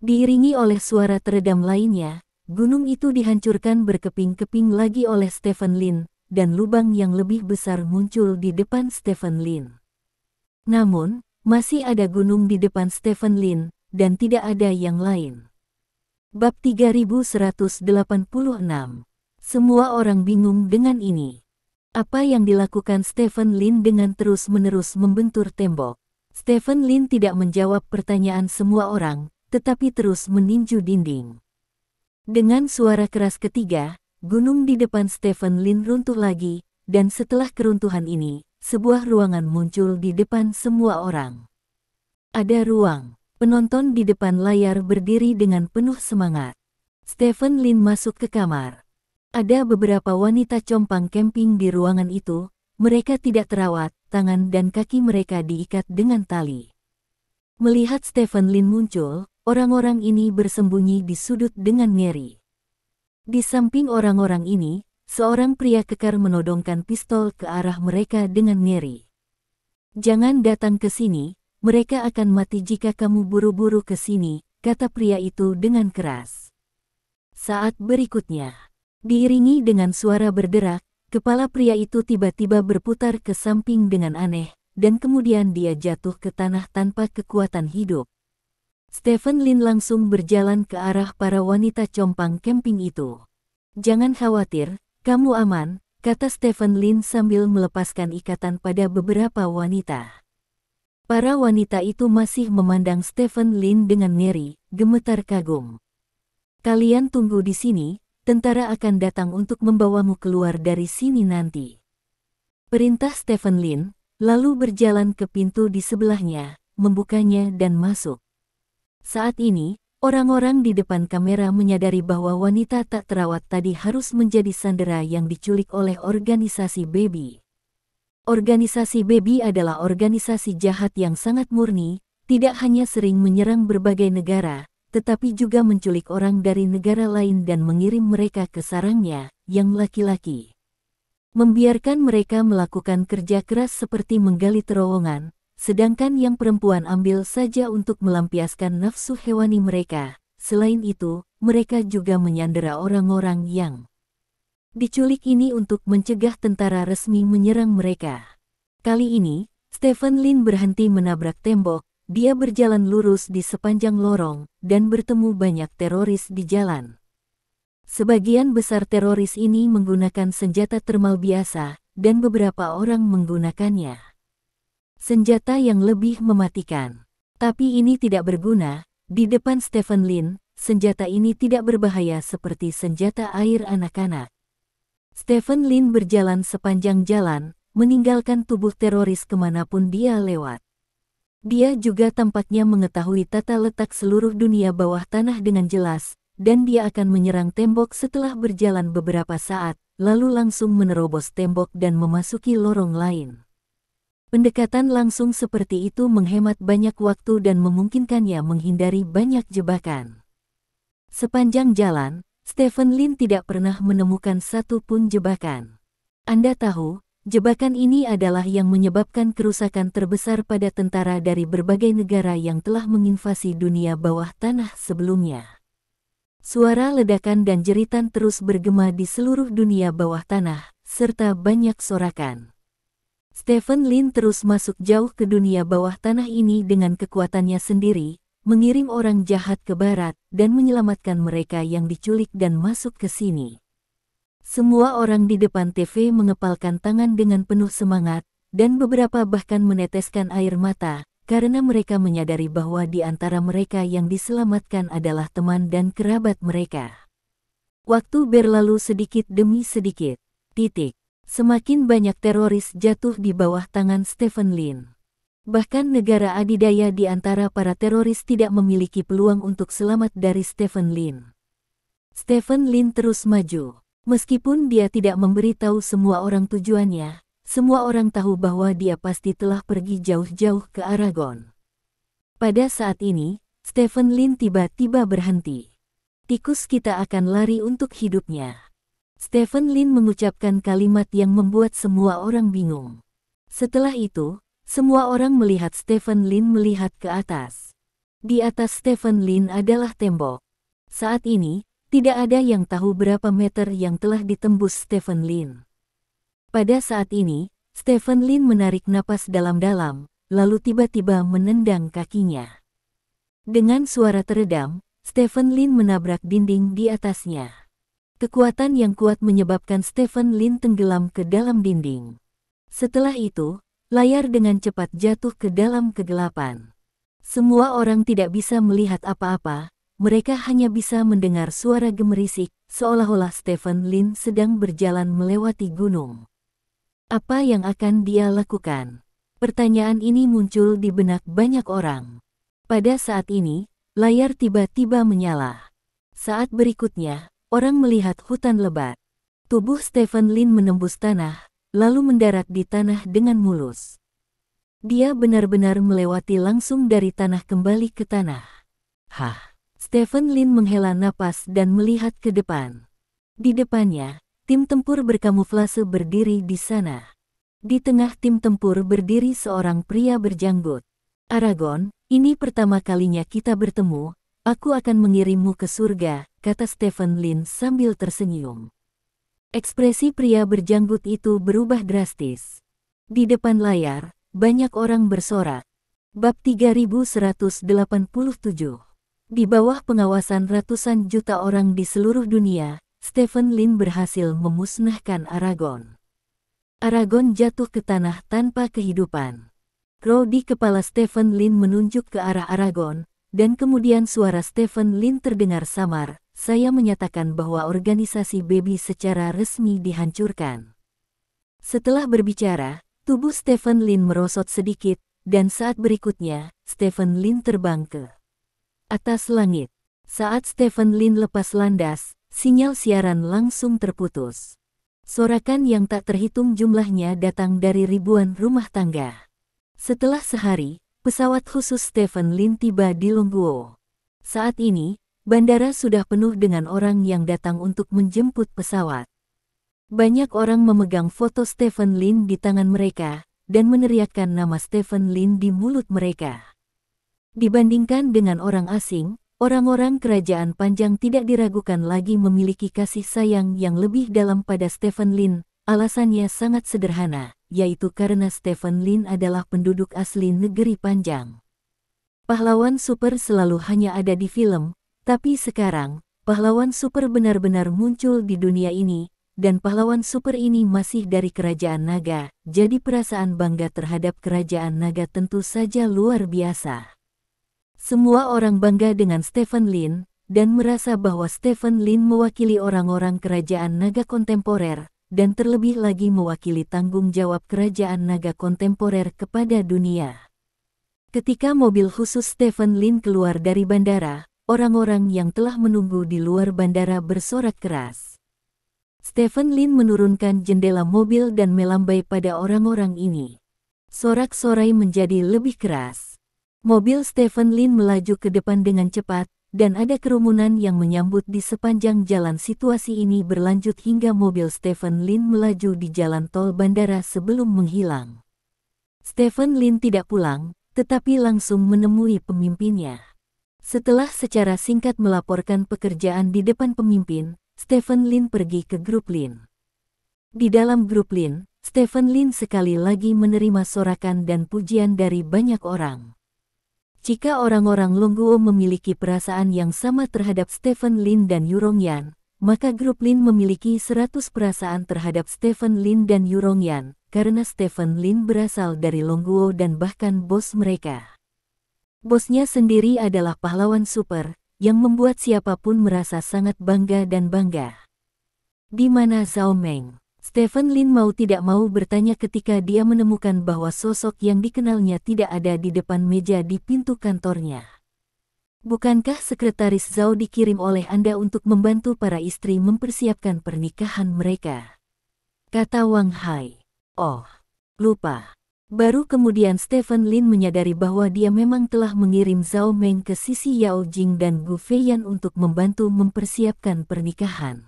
Diiringi oleh suara teredam lainnya, gunung itu dihancurkan berkeping-keping lagi oleh Stephen Lin, dan lubang yang lebih besar muncul di depan Stephen Lin. Namun, masih ada gunung di depan Stephen Lin, dan tidak ada yang lain. Bab 3186. Semua orang bingung dengan ini. Apa yang dilakukan Stephen Lin dengan terus-menerus membentur tembok? Stephen Lin tidak menjawab pertanyaan semua orang, tetapi terus meninju dinding. Dengan suara keras ketiga, gunung di depan Stephen Lin runtuh lagi, dan setelah keruntuhan ini, sebuah ruangan muncul di depan semua orang. Ada ruang. Penonton di depan layar berdiri dengan penuh semangat. Stephen Lin masuk ke kamar. Ada beberapa wanita compang camping di ruangan itu. Mereka tidak terawat, tangan dan kaki mereka diikat dengan tali. Melihat Stephen Lin muncul, orang-orang ini bersembunyi di sudut dengan ngeri. Di samping orang-orang ini, seorang pria kekar menodongkan pistol ke arah mereka dengan ngeri. "Jangan datang ke sini. Mereka akan mati jika kamu buru-buru ke sini," kata pria itu dengan keras. Saat berikutnya, diiringi dengan suara berderak, kepala pria itu tiba-tiba berputar ke samping dengan aneh, dan kemudian dia jatuh ke tanah tanpa kekuatan hidup. Stephen Lin langsung berjalan ke arah para wanita compang camping itu. "Jangan khawatir, kamu aman," kata Stephen Lin sambil melepaskan ikatan pada beberapa wanita. Para wanita itu masih memandang Stephen Lin dengan ngeri, gemetar kagum. "Kalian tunggu di sini," tentara akan datang untuk membawamu keluar dari sini nanti. Perintah Stephen Lin, lalu berjalan ke pintu di sebelahnya, membukanya dan masuk. Saat ini, orang-orang di depan kamera menyadari bahwa wanita tak terawat tadi harus menjadi sandera yang diculik oleh organisasi Baby. Organisasi Baby adalah organisasi jahat yang sangat murni, tidak hanya sering menyerang berbagai negara, tetapi juga menculik orang dari negara lain dan mengirim mereka ke sarangnya, yang laki-laki. Membiarkan mereka melakukan kerja keras seperti menggali terowongan, sedangkan yang perempuan ambil saja untuk melampiaskan nafsu hewani mereka. Selain itu, mereka juga menyandera orang-orang yang diculik ini untuk mencegah tentara resmi menyerang mereka. Kali ini, Stephen Lin berhenti menabrak tembok. Dia berjalan lurus di sepanjang lorong dan bertemu banyak teroris di jalan. Sebagian besar teroris ini menggunakan senjata termal biasa, dan beberapa orang menggunakannya senjata yang lebih mematikan. Tapi ini tidak berguna. Di depan Stephen Lin, senjata ini tidak berbahaya seperti senjata air anak-anak. Stephen Lin berjalan sepanjang jalan, meninggalkan tubuh teroris kemanapun dia lewat. Dia juga tampaknya mengetahui tata letak seluruh dunia bawah tanah dengan jelas, dan dia akan menyerang tembok setelah berjalan beberapa saat, lalu langsung menerobos tembok dan memasuki lorong lain. Pendekatan langsung seperti itu menghemat banyak waktu dan memungkinkannya menghindari banyak jebakan. Sepanjang jalan, Stephen Lin tidak pernah menemukan satu pun jebakan. Anda tahu, jebakan ini adalah yang menyebabkan kerusakan terbesar pada tentara dari berbagai negara yang telah menginvasi dunia bawah tanah sebelumnya. Suara ledakan dan jeritan terus bergema di seluruh dunia bawah tanah, serta banyak sorakan. Stephen Lin terus masuk jauh ke dunia bawah tanah ini dengan kekuatannya sendiri, mengirim orang jahat ke barat, dan menyelamatkan mereka yang diculik dan masuk ke sini. Semua orang di depan TV mengepalkan tangan dengan penuh semangat, dan beberapa bahkan meneteskan air mata, karena mereka menyadari bahwa di antara mereka yang diselamatkan adalah teman dan kerabat mereka. Waktu berlalu sedikit demi sedikit. Semakin banyak teroris jatuh di bawah tangan Stephen Lin. Bahkan negara adidaya di antara para teroris tidak memiliki peluang untuk selamat dari Stephen Lin. Stephen Lin terus maju. Meskipun dia tidak memberitahu semua orang tujuannya, semua orang tahu bahwa dia pasti telah pergi jauh-jauh ke Aragon. Pada saat ini, Stephen Lin tiba-tiba berhenti. Tikus kita akan lari untuk hidupnya. Stephen Lin mengucapkan kalimat yang membuat semua orang bingung. Setelah itu, semua orang melihat Stephen Lin melihat ke atas. Di atas Stephen Lin adalah tembok. Saat ini, tidak ada yang tahu berapa meter yang telah ditembus Stephen Lin. Pada saat ini, Stephen Lin menarik napas dalam-dalam, lalu tiba-tiba menendang kakinya. Dengan suara teredam, Stephen Lin menabrak dinding di atasnya. Kekuatan yang kuat menyebabkan Stephen Lin tenggelam ke dalam dinding. Setelah itu, layar dengan cepat jatuh ke dalam kegelapan. Semua orang tidak bisa melihat apa-apa. Mereka hanya bisa mendengar suara gemerisik, seolah-olah Stephen Lin sedang berjalan melewati gunung. Apa yang akan dia lakukan? Pertanyaan ini muncul di benak banyak orang. Pada saat ini, layar tiba-tiba menyala. Saat berikutnya, orang melihat hutan lebat. Tubuh Stephen Lin menembus tanah, lalu mendarat di tanah dengan mulus. Dia benar-benar melewati langsung dari tanah kembali ke tanah. Stephen Lin menghela napas dan melihat ke depan. Di depannya, tim tempur berkamuflase berdiri di sana. Di tengah tim tempur berdiri seorang pria berjanggut. Aragon, ini pertama kalinya kita bertemu. Aku akan mengirimmu ke surga, kata Stephen Lin sambil tersenyum. Ekspresi pria berjanggut itu berubah drastis. Di depan layar, banyak orang bersorak. Bab 3187. Di bawah pengawasan ratusan juta orang di seluruh dunia, Stephen Lin berhasil memusnahkan Aragon. Aragon jatuh ke tanah tanpa kehidupan. Crow di kepala Stephen Lin menunjuk ke arah Aragon, dan kemudian suara Stephen Lin terdengar samar, saya menyatakan bahwa organisasi Baby secara resmi dihancurkan. Setelah berbicara, tubuh Stephen Lin merosot sedikit, dan saat berikutnya, Stephen Lin terbang ke atas langit. Saat Stephen Lin lepas landas, sinyal siaran langsung terputus. Sorakan yang tak terhitung jumlahnya datang dari ribuan rumah tangga. Setelah sehari, pesawat khusus Stephen Lin tiba di Longguo. Saat ini, bandara sudah penuh dengan orang yang datang untuk menjemput pesawat. Banyak orang memegang foto Stephen Lin di tangan mereka, dan meneriakkan nama Stephen Lin di mulut mereka. Dibandingkan dengan orang asing, orang-orang kerajaan Panjang tidak diragukan lagi memiliki kasih sayang yang lebih dalam pada Stephen Lin. Alasannya sangat sederhana, yaitu karena Stephen Lin adalah penduduk asli negeri Panjang. Pahlawan super selalu hanya ada di film, tapi sekarang, pahlawan super benar-benar muncul di dunia ini, dan pahlawan super ini masih dari kerajaan naga, jadi perasaan bangga terhadap kerajaan naga tentu saja luar biasa. Semua orang bangga dengan Stephen Lin, dan merasa bahwa Stephen Lin mewakili orang-orang kerajaan naga kontemporer, dan terlebih lagi mewakili tanggung jawab kerajaan naga kontemporer kepada dunia. Ketika mobil khusus Stephen Lin keluar dari bandara, orang-orang yang telah menunggu di luar bandara bersorak keras. Stephen Lin menurunkan jendela mobil dan melambai pada orang-orang ini. Sorak-sorai menjadi lebih keras. Mobil Stephen Lin melaju ke depan dengan cepat, dan ada kerumunan yang menyambut di sepanjang jalan. Situasi ini berlanjut hingga mobil Stephen Lin melaju di jalan tol bandara sebelum menghilang. Stephen Lin tidak pulang, tetapi langsung menemui pemimpinnya. Setelah secara singkat melaporkan pekerjaan di depan pemimpin, Stephen Lin pergi ke grup Lin. Di dalam grup Lin, Stephen Lin sekali lagi menerima sorakan dan pujian dari banyak orang. Jika orang-orang Longguo memiliki perasaan yang sama terhadap Stephen Lin dan Yu Rongyan, maka grup Lin memiliki 100 perasaan terhadap Stephen Lin dan Yu Rongyan, karena Stephen Lin berasal dari Longguo dan bahkan bos mereka. Bosnya sendiri adalah pahlawan super, yang membuat siapapun merasa sangat bangga dan bangga. Di mana Zhao Meng? Stephen Lin mau tidak mau bertanya ketika dia menemukan bahwa sosok yang dikenalnya tidak ada di depan meja di pintu kantornya. Bukankah sekretaris Zhao dikirim oleh Anda untuk membantu para istri mempersiapkan pernikahan mereka? Kata Wang Hai. Oh, lupa. Baru kemudian Stephen Lin menyadari bahwa dia memang telah mengirim Zhao Meng ke sisi Yao Jing dan Gu Feiyan untuk membantu mempersiapkan pernikahan.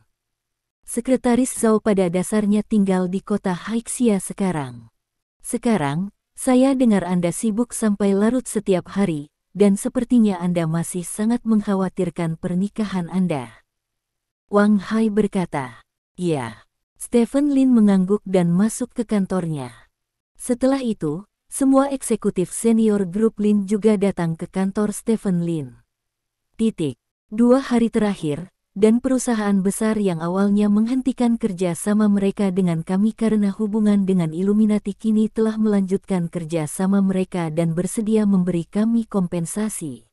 Sekretaris Zhao pada dasarnya tinggal di kota Haixia sekarang. Sekarang, saya dengar Anda sibuk sampai larut setiap hari, dan sepertinya Anda masih sangat mengkhawatirkan pernikahan Anda. Wang Hai berkata, "Iya." Stephen Lin mengangguk dan masuk ke kantornya. Setelah itu, semua eksekutif senior grup Lin juga datang ke kantor Stephen Lin. 2 hari terakhir, dan perusahaan besar yang awalnya menghentikan kerja sama mereka dengan kami karena hubungan dengan Illuminati kini telah melanjutkan kerja sama mereka dan bersedia memberi kami kompensasi.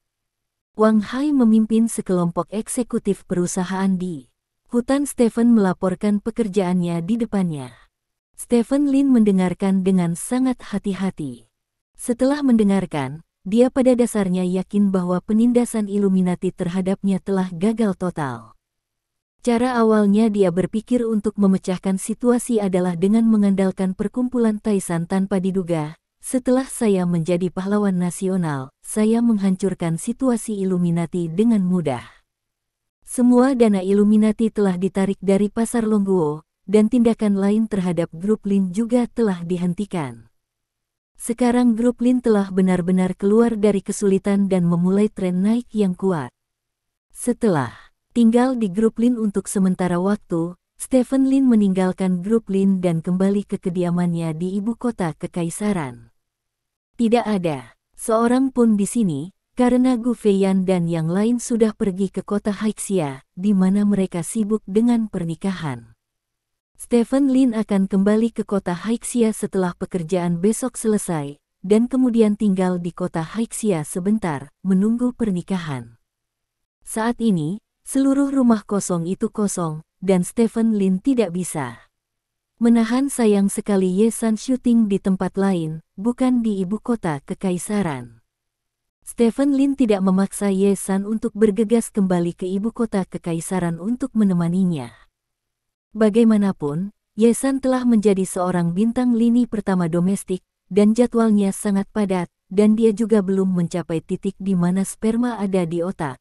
Wang Hai memimpin sekelompok eksekutif perusahaan di hutan. Stephen melaporkan pekerjaannya di depannya. Stephen Lin mendengarkan dengan sangat hati-hati. Setelah mendengarkan, dia pada dasarnya yakin bahwa penindasan Illuminati terhadapnya telah gagal total. Cara awalnya dia berpikir untuk memecahkan situasi adalah dengan mengandalkan perkumpulan Taisan tanpa diduga. Setelah saya menjadi pahlawan nasional, saya menghancurkan situasi Illuminati dengan mudah. Semua dana Illuminati telah ditarik dari pasar Longguo, dan tindakan lain terhadap grup Lin juga telah dihentikan. Sekarang grup Lin telah benar-benar keluar dari kesulitan dan memulai tren naik yang kuat. Setelah tinggal di grup Lin untuk sementara waktu, Stephen Lin meninggalkan grup Lin dan kembali ke kediamannya di ibu kota kekaisaran. Tidak ada seorang pun di sini, karena Gu Feiyan dan yang lain sudah pergi ke kota Haixia, di mana mereka sibuk dengan pernikahan. Stephen Lin akan kembali ke kota Haixia setelah pekerjaan besok selesai, dan kemudian tinggal di kota Haixia sebentar, menunggu pernikahan. Saat ini, Seluruh rumah kosong itu kosong, dan Stephen Lin tidak bisa menahan. Sayang sekali Ye San syuting di tempat lain, bukan di ibu kota kekaisaran. Stephen Lin tidak memaksa Ye San untuk bergegas kembali ke ibu kota kekaisaran untuk menemaninya. Bagaimanapun, Ye San telah menjadi seorang bintang lini pertama domestik, dan jadwalnya sangat padat, dan dia juga belum mencapai titik di mana sperma ada di otak.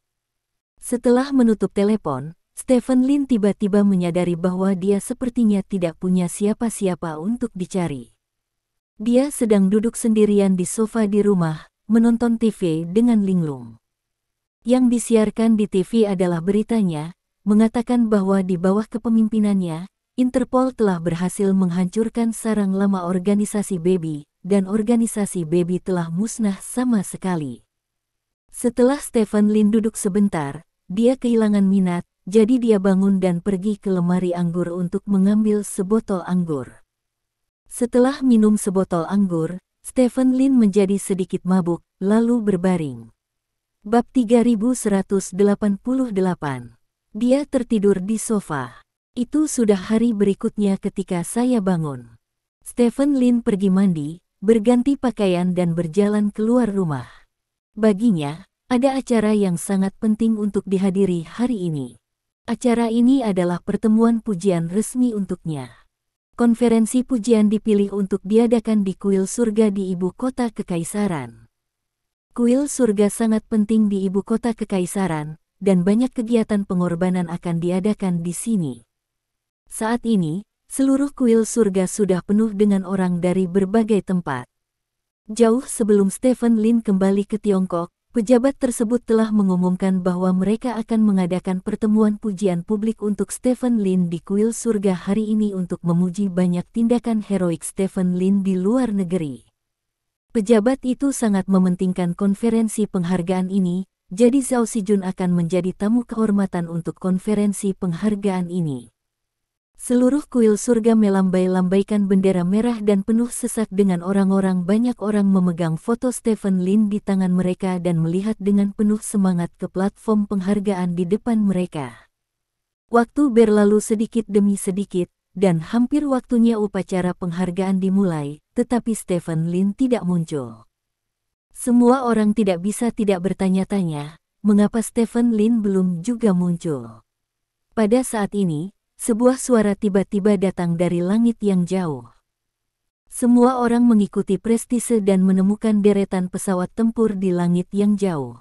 Setelah menutup telepon, Stephen Lin tiba-tiba menyadari bahwa dia sepertinya tidak punya siapa-siapa untuk dicari. Dia sedang duduk sendirian di sofa di rumah, menonton TV dengan linglung. Yang disiarkan di TV adalah beritanya, mengatakan bahwa di bawah kepemimpinannya, Interpol telah berhasil menghancurkan sarang lama organisasi baby, dan organisasi baby telah musnah sama sekali. Setelah Stephen Lin duduk sebentar, dia kehilangan minat, jadi dia bangun dan pergi ke lemari anggur untuk mengambil sebotol anggur. Setelah minum sebotol anggur, Stephen Lin menjadi sedikit mabuk, lalu berbaring. Bab 3188. Dia tertidur di sofa. Itu sudah hari berikutnya ketika saya bangun. Stephen Lin pergi mandi, berganti pakaian dan berjalan keluar rumah. Baginya, ada acara yang sangat penting untuk dihadiri hari ini. Acara ini adalah pertemuan pujian resmi untuknya. Konferensi pujian dipilih untuk diadakan di kuil surga di ibu kota kekaisaran. Kuil surga sangat penting di ibu kota kekaisaran, dan banyak kegiatan pengorbanan akan diadakan di sini. Saat ini, seluruh kuil surga sudah penuh dengan orang dari berbagai tempat. Jauh sebelum Stephen Lin kembali ke Tiongkok, pejabat tersebut telah mengumumkan bahwa mereka akan mengadakan pertemuan pujian publik untuk Stephen Lin di kuil surga hari ini untuk memuji banyak tindakan heroik Stephen Lin di luar negeri. Pejabat itu sangat mementingkan konferensi penghargaan ini, jadi Zhao Xijun akan menjadi tamu kehormatan untuk konferensi penghargaan ini. Seluruh kuil surga melambai-lambaikan bendera merah dan penuh sesak dengan orang-orang. Banyak orang memegang foto Stephen Lin di tangan mereka dan melihat dengan penuh semangat ke platform penghargaan di depan mereka. Waktu berlalu sedikit demi sedikit, dan hampir waktunya upacara penghargaan dimulai, tetapi Stephen Lin tidak muncul. Semua orang tidak bisa tidak bertanya-tanya, mengapa Stephen Lin belum juga muncul. Pada saat ini, sebuah suara tiba-tiba datang dari langit yang jauh. Semua orang mengikuti prestise dan menemukan deretan pesawat tempur di langit yang jauh.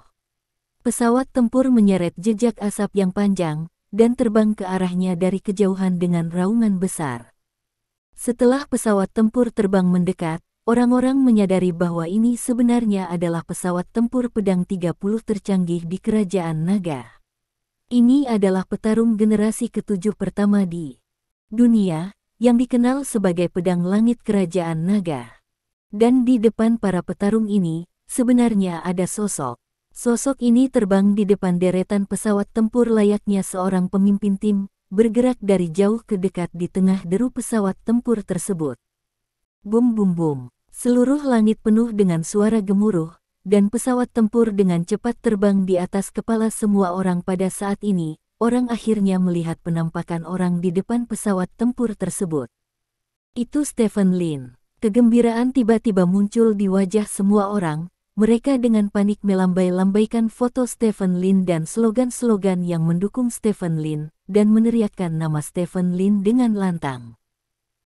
Pesawat tempur menyeret jejak asap yang panjang, dan terbang ke arahnya dari kejauhan dengan raungan besar. Setelah pesawat tempur terbang mendekat, orang-orang menyadari bahwa ini sebenarnya adalah pesawat tempur pedang 30 tercanggih di Kerajaan Naga. Ini adalah petarung generasi ke-7 pertama di dunia, yang dikenal sebagai pedang langit Kerajaan Naga. Dan di depan para petarung ini, sebenarnya ada sosok. Sosok ini terbang di depan deretan pesawat tempur layaknya seorang pemimpin tim, bergerak dari jauh ke dekat di tengah deru pesawat tempur tersebut. Bum bum bum, seluruh langit penuh dengan suara gemuruh, dan pesawat tempur dengan cepat terbang di atas kepala semua orang. Pada saat ini, orang akhirnya melihat penampakan orang di depan pesawat tempur tersebut. Itu Stephen Lin. Kegembiraan tiba-tiba muncul di wajah semua orang. Mereka dengan panik melambai-lambaikan foto Stephen Lin dan slogan-slogan yang mendukung Stephen Lin, dan meneriakkan nama Stephen Lin dengan lantang.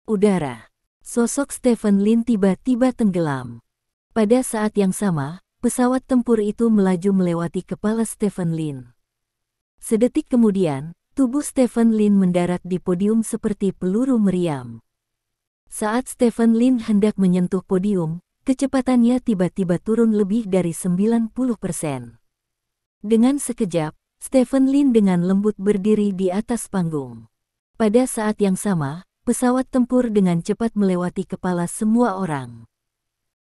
Udara. Sosok Stephen Lin tiba-tiba tenggelam. Pada saat yang sama, pesawat tempur itu melaju melewati kepala Stephen Lin. Sedetik kemudian, tubuh Stephen Lin mendarat di podium seperti peluru meriam. Saat Stephen Lin hendak menyentuh podium, kecepatannya tiba-tiba turun lebih dari 90%. Dengan sekejap, Stephen Lin dengan lembut berdiri di atas panggung. Pada saat yang sama, pesawat tempur dengan cepat melewati kepala semua orang.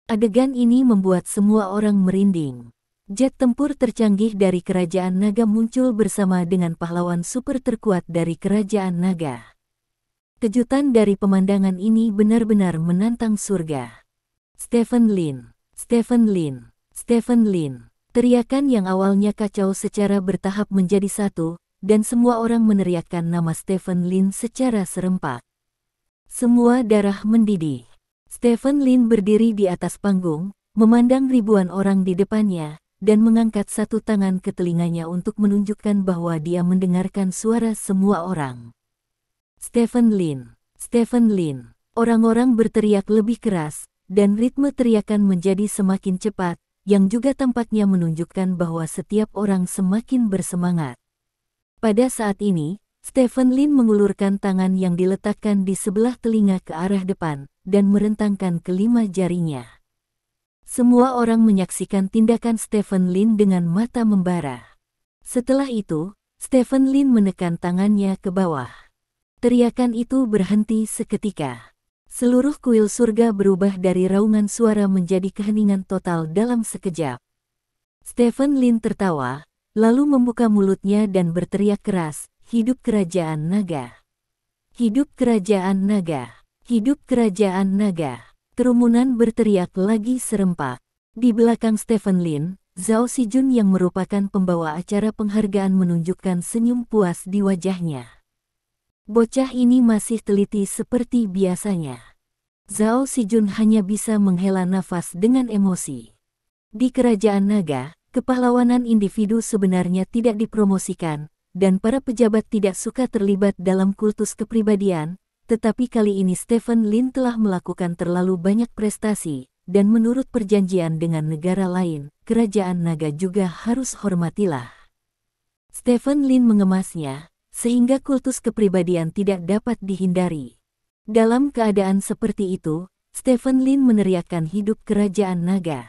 Adegan ini membuat semua orang merinding. Jet tempur tercanggih dari Kerajaan Naga muncul bersama dengan pahlawan super terkuat dari Kerajaan Naga. Kejutan dari pemandangan ini benar-benar menantang surga. Stephen Lin, Stephen Lin, Stephen Lin. Teriakan yang awalnya kacau secara bertahap menjadi satu, dan semua orang meneriakkan nama Stephen Lin secara serempak. Semua darah mendidih. Stephen Lin berdiri di atas panggung, memandang ribuan orang di depannya, dan mengangkat satu tangan ke telinganya untuk menunjukkan bahwa dia mendengarkan suara semua orang. Stephen Lin, Stephen Lin. Orang-orang berteriak lebih keras, dan ritme teriakan menjadi semakin cepat, yang juga tampaknya menunjukkan bahwa setiap orang semakin bersemangat. Pada saat ini, Stephen Lin mengulurkan tangan yang diletakkan di sebelah telinga ke arah depan, dan merentangkan kelima jarinya. Semua orang menyaksikan tindakan Stephen Lin dengan mata membara. Setelah itu, Stephen Lin menekan tangannya ke bawah. Teriakan itu berhenti seketika. Seluruh kuil surga berubah dari raungan suara menjadi keheningan total dalam sekejap. Stephen Lin tertawa, lalu membuka mulutnya dan berteriak keras, "Hidup kerajaan naga! Hidup kerajaan naga! Hidup kerajaan naga!" Kerumunan berteriak lagi serempak. Di belakang Stephen Lin, Zhao Xijun yang merupakan pembawa acara penghargaan menunjukkan senyum puas di wajahnya. Bocah ini masih teliti seperti biasanya. Zhao Xijun hanya bisa menghela nafas dengan emosi. Di kerajaan naga, kepahlawanan individu sebenarnya tidak dipromosikan, dan para pejabat tidak suka terlibat dalam kultus kepribadian, tetapi kali ini Stephen Lin telah melakukan terlalu banyak prestasi, dan menurut perjanjian dengan negara lain, kerajaan naga juga harus hormatilah. Stephen Lin mengemasnya, sehingga kultus kepribadian tidak dapat dihindari. Dalam keadaan seperti itu, Stephen Lin meneriakkan hidup kerajaan naga.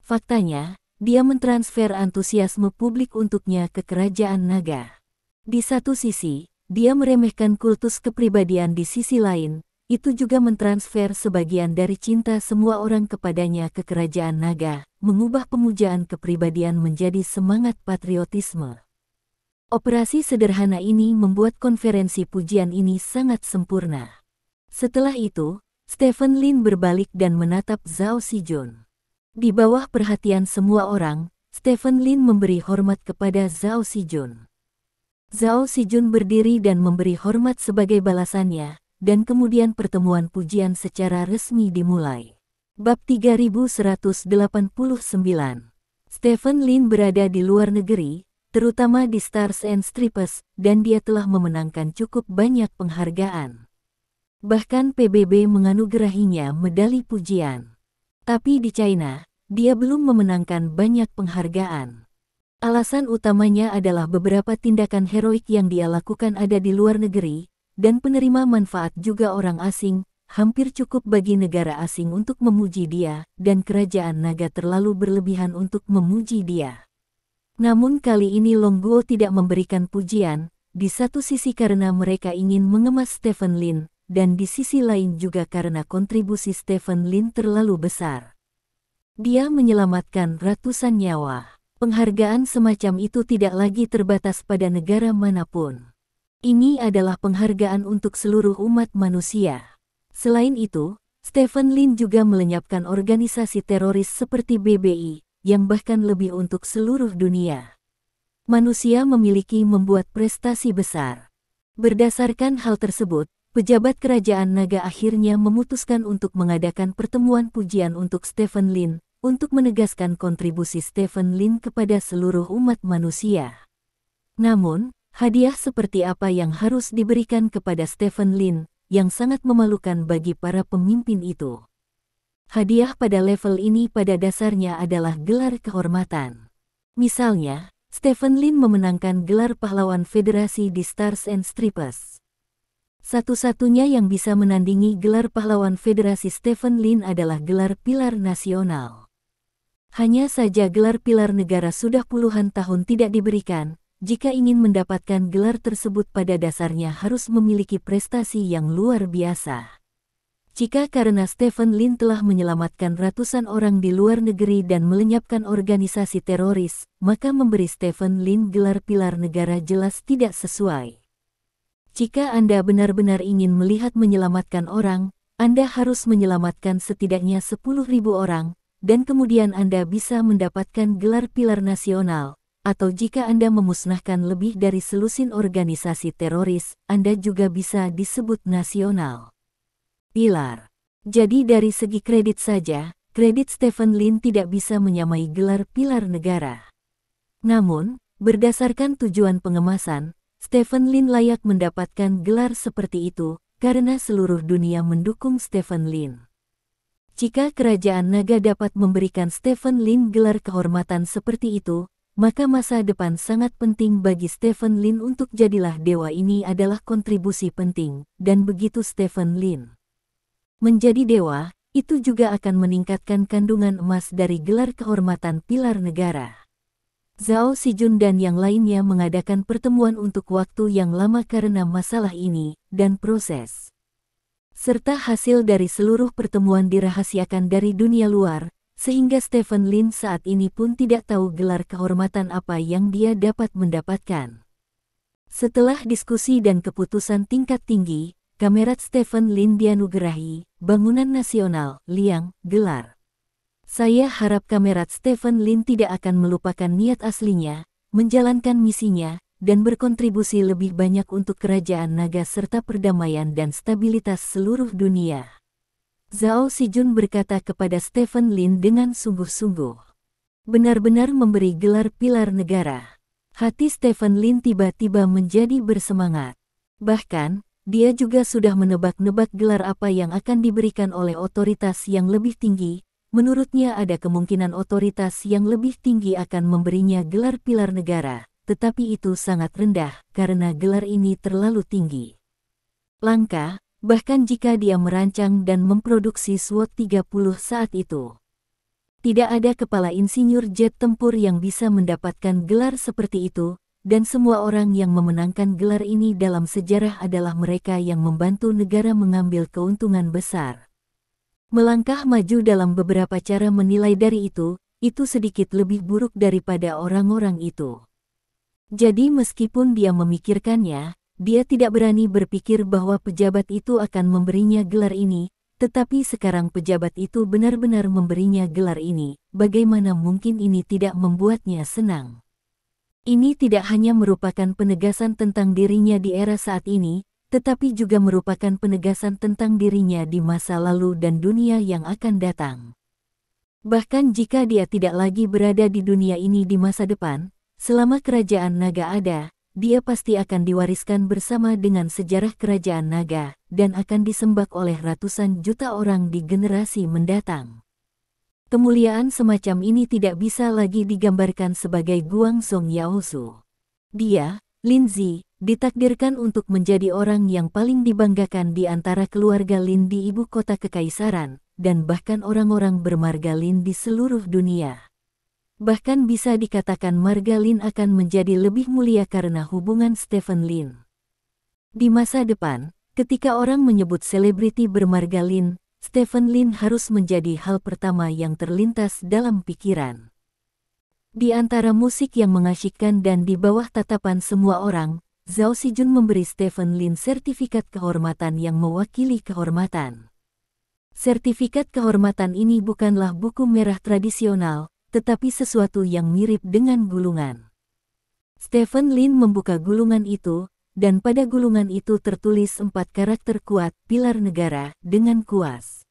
Faktanya, dia mentransfer antusiasme publik untuknya ke kerajaan naga. Di satu sisi, dia meremehkan kultus kepribadian, di sisi lain, itu juga mentransfer sebagian dari cinta semua orang kepadanya ke kerajaan naga, mengubah pemujaan kepribadian menjadi semangat patriotisme. Operasi sederhana ini membuat konferensi pujian ini sangat sempurna. Setelah itu, Stephen Lin berbalik dan menatap Zhao Xijun. Di bawah perhatian semua orang, Stephen Lin memberi hormat kepada Zhao Xijun. Zhao Xijun berdiri dan memberi hormat sebagai balasannya, dan kemudian pertemuan pujian secara resmi dimulai. Bab 3189. Stephen Lin berada di luar negeri, terutama di Stars and Stripes, dan dia telah memenangkan cukup banyak penghargaan. Bahkan PBB menganugerahinya medali pujian. Tapi di China, dia belum memenangkan banyak penghargaan. Alasan utamanya adalah beberapa tindakan heroik yang dia lakukan ada di luar negeri, dan penerima manfaat juga orang asing, hampir cukup bagi negara asing untuk memuji dia, dan kerajaan naga terlalu berlebihan untuk memuji dia. Namun kali ini Longguo tidak memberikan pujian, di satu sisi karena mereka ingin mengemas Stephen Lin, dan di sisi lain juga karena kontribusi Stephen Lin terlalu besar. Dia menyelamatkan ratusan nyawa. Penghargaan semacam itu tidak lagi terbatas pada negara manapun. Ini adalah penghargaan untuk seluruh umat manusia. Selain itu, Stephen Lin juga melenyapkan organisasi teroris seperti BBI, yang bahkan lebih untuk seluruh dunia. Manusia membuat prestasi besar. Berdasarkan hal tersebut, pejabat kerajaan naga akhirnya memutuskan untuk mengadakan pertemuan pujian untuk Stephen Lin, untuk menegaskan kontribusi Stephen Lin kepada seluruh umat manusia. Namun, hadiah seperti apa yang harus diberikan kepada Stephen Lin, yang sangat memalukan bagi para pemimpin itu? Hadiah pada level ini pada dasarnya adalah gelar kehormatan. Misalnya, Stephen Lin memenangkan gelar pahlawan federasi di Stars and Stripes. Satu-satunya yang bisa menandingi gelar pahlawan federasi Stephen Lin adalah gelar pilar nasional. Hanya saja gelar pilar negara sudah puluhan tahun tidak diberikan. Jika ingin mendapatkan gelar tersebut pada dasarnya harus memiliki prestasi yang luar biasa. Jika karena Stephen Lin telah menyelamatkan ratusan orang di luar negeri dan melenyapkan organisasi teroris, maka memberi Stephen Lin gelar pilar negara jelas tidak sesuai. Jika Anda benar-benar ingin melihat menyelamatkan orang, Anda harus menyelamatkan setidaknya 10.000 orang, dan kemudian Anda bisa mendapatkan gelar pilar nasional, atau jika Anda memusnahkan lebih dari selusin organisasi teroris, Anda juga bisa disebut nasional. Pilar. Jadi dari segi kredit saja, kredit Stephen Lin tidak bisa menyamai gelar pilar negara. Namun, berdasarkan tujuan pengemasan, Stephen Lin layak mendapatkan gelar seperti itu, karena seluruh dunia mendukung Stephen Lin. Jika kerajaan naga dapat memberikan Stephen Lin gelar kehormatan seperti itu, maka masa depan sangat penting bagi Stephen Lin untuk jadilah dewa. Ini adalah kontribusi penting, dan begitu Stephen Lin menjadi dewa, itu juga akan meningkatkan kandungan emas dari gelar kehormatan pilar negara. Zhao Xijun dan yang lainnya mengadakan pertemuan untuk waktu yang lama karena masalah ini, dan proses serta hasil dari seluruh pertemuan dirahasiakan dari dunia luar, sehingga Stephen Lin saat ini pun tidak tahu gelar kehormatan apa yang dia dapat mendapatkan. Setelah diskusi dan keputusan tingkat tinggi, Kamerat Stephen Lin dianugerahi Bangunan Nasional, Liang, gelar. Saya harap Kamerat Stephen Lin tidak akan melupakan niat aslinya, menjalankan misinya, dan berkontribusi lebih banyak untuk kerajaan naga serta perdamaian dan stabilitas seluruh dunia. Zhao Xijun berkata kepada Stephen Lin dengan sungguh-sungguh. Benar-benar memberi gelar pilar negara. Hati Stephen Lin tiba-tiba menjadi bersemangat. Bahkan, dia juga sudah menebak-nebak gelar apa yang akan diberikan oleh otoritas yang lebih tinggi. Menurutnya ada kemungkinan otoritas yang lebih tinggi akan memberinya gelar pilar negara. Tetapi itu sangat rendah, karena gelar ini terlalu tinggi. Langka, bahkan jika dia merancang dan memproduksi SWOT 30 saat itu. Tidak ada kepala insinyur jet tempur yang bisa mendapatkan gelar seperti itu, dan semua orang yang memenangkan gelar ini dalam sejarah adalah mereka yang membantu negara mengambil keuntungan besar. Melangkah maju dalam beberapa cara menilai dari itu sedikit lebih buruk daripada orang-orang itu. Jadi meskipun dia memikirkannya, dia tidak berani berpikir bahwa pejabat itu akan memberinya gelar ini, tetapi sekarang pejabat itu benar-benar memberinya gelar ini, bagaimana mungkin ini tidak membuatnya senang? Ini tidak hanya merupakan penegasan tentang dirinya di era saat ini, tetapi juga merupakan penegasan tentang dirinya di masa lalu dan dunia yang akan datang. Bahkan jika dia tidak lagi berada di dunia ini di masa depan, selama kerajaan naga ada, dia pasti akan diwariskan bersama dengan sejarah kerajaan naga, dan akan disembah oleh ratusan juta orang di generasi mendatang. Kemuliaan semacam ini tidak bisa lagi digambarkan sebagai Guangzhong Yaosu. Dia, Lin Zi, ditakdirkan untuk menjadi orang yang paling dibanggakan di antara keluarga Lin di ibu kota kekaisaran, dan bahkan orang-orang bermarga Lin di seluruh dunia. Bahkan bisa dikatakan marga Lin akan menjadi lebih mulia karena hubungan Stephen Lin. Di masa depan, ketika orang menyebut selebriti bermarga Lin, Stephen Lin harus menjadi hal pertama yang terlintas dalam pikiran. Di antara musik yang mengasyikkan dan di bawah tatapan semua orang, Zhao Xijun memberi Stephen Lin sertifikat kehormatan yang mewakili kehormatan. Sertifikat kehormatan ini bukanlah buku merah tradisional, tetapi sesuatu yang mirip dengan gulungan. Stephen Lin membuka gulungan itu, dan pada gulungan itu tertulis 4 karakter kuat, pilar negara, dengan kuas.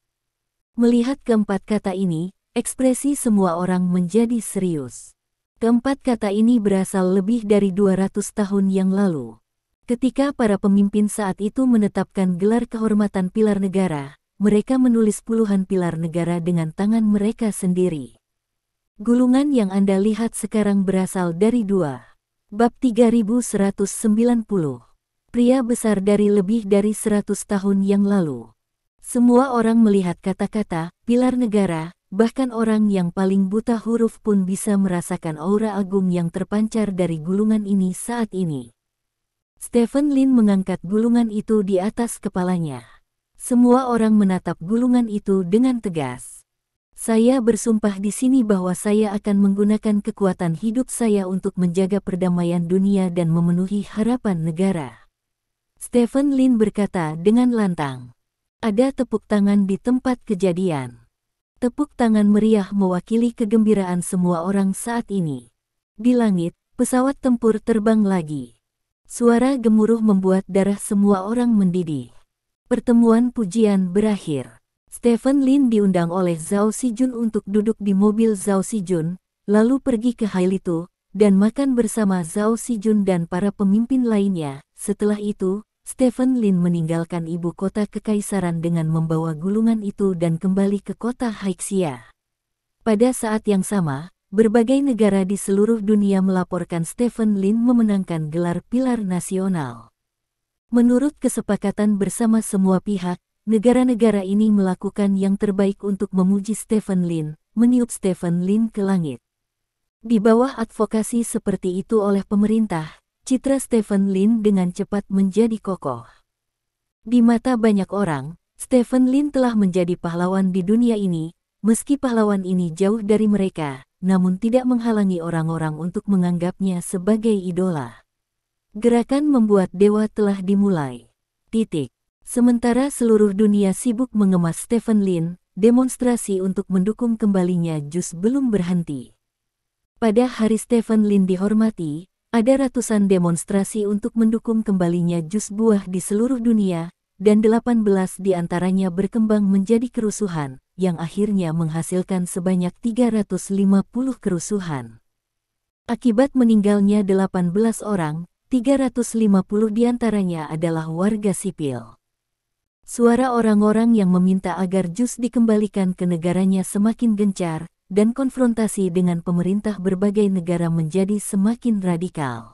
Melihat keempat kata ini, ekspresi semua orang menjadi serius. Keempat kata ini berasal lebih dari 200 tahun yang lalu. Ketika para pemimpin saat itu menetapkan gelar kehormatan pilar negara, mereka menulis puluhan pilar negara dengan tangan mereka sendiri. Gulungan yang Anda lihat sekarang berasal dari 2. Bab 3190. Pria besar dari lebih dari 100 tahun yang lalu. Semua orang melihat kata-kata, pilar negara, bahkan orang yang paling buta huruf pun bisa merasakan aura agung yang terpancar dari gulungan ini saat ini. Stephen Lin mengangkat gulungan itu di atas kepalanya. Semua orang menatap gulungan itu dengan tegas. Saya bersumpah di sini bahwa saya akan menggunakan kekuatan hidup saya untuk menjaga perdamaian dunia dan memenuhi harapan negara. Stephen Lin berkata dengan lantang. Ada tepuk tangan di tempat kejadian. Tepuk tangan meriah mewakili kegembiraan semua orang saat ini. Di langit, Pesawat tempur terbang lagi. Suara gemuruh membuat darah semua orang mendidih. Pertemuan pujian berakhir. Stephen Lin diundang oleh Zhao Xijun untuk duduk di mobil Zhao Xijun, lalu pergi ke Hailito, dan makan bersama Zhao Xijun dan para pemimpin lainnya. Setelah itu, Stephen Lin meninggalkan ibu kota kekaisaran dengan membawa gulungan itu dan kembali ke kota Haixia. Pada saat yang sama, berbagai negara di seluruh dunia melaporkan Stephen Lin memenangkan gelar pilar nasional. Menurut kesepakatan bersama semua pihak, negara-negara ini melakukan yang terbaik untuk memuji Stephen Lin, meniup Stephen Lin ke langit. Di bawah advokasi seperti itu oleh pemerintah, citra Stephen Lin dengan cepat menjadi kokoh. Di mata banyak orang, Stephen Lin telah menjadi pahlawan di dunia ini, meski pahlawan ini jauh dari mereka, namun tidak menghalangi orang-orang untuk menganggapnya sebagai idola. Gerakan membuat dewa telah dimulai. Sementara seluruh dunia sibuk mengemas Stephen Lin, demonstrasi untuk mendukung kembalinya JUS belum berhenti. Pada hari Stephen Lin dihormati, ada ratusan demonstrasi untuk mendukung kembalinya JUS buah di seluruh dunia, dan 18 di antaranya berkembang menjadi kerusuhan, yang akhirnya menghasilkan sebanyak 350 kerusuhan. Akibat meninggalnya 18 orang, 350 diantaranya adalah warga sipil. Suara orang-orang yang meminta agar JUS dikembalikan ke negaranya semakin gencar, dan konfrontasi dengan pemerintah berbagai negara menjadi semakin radikal.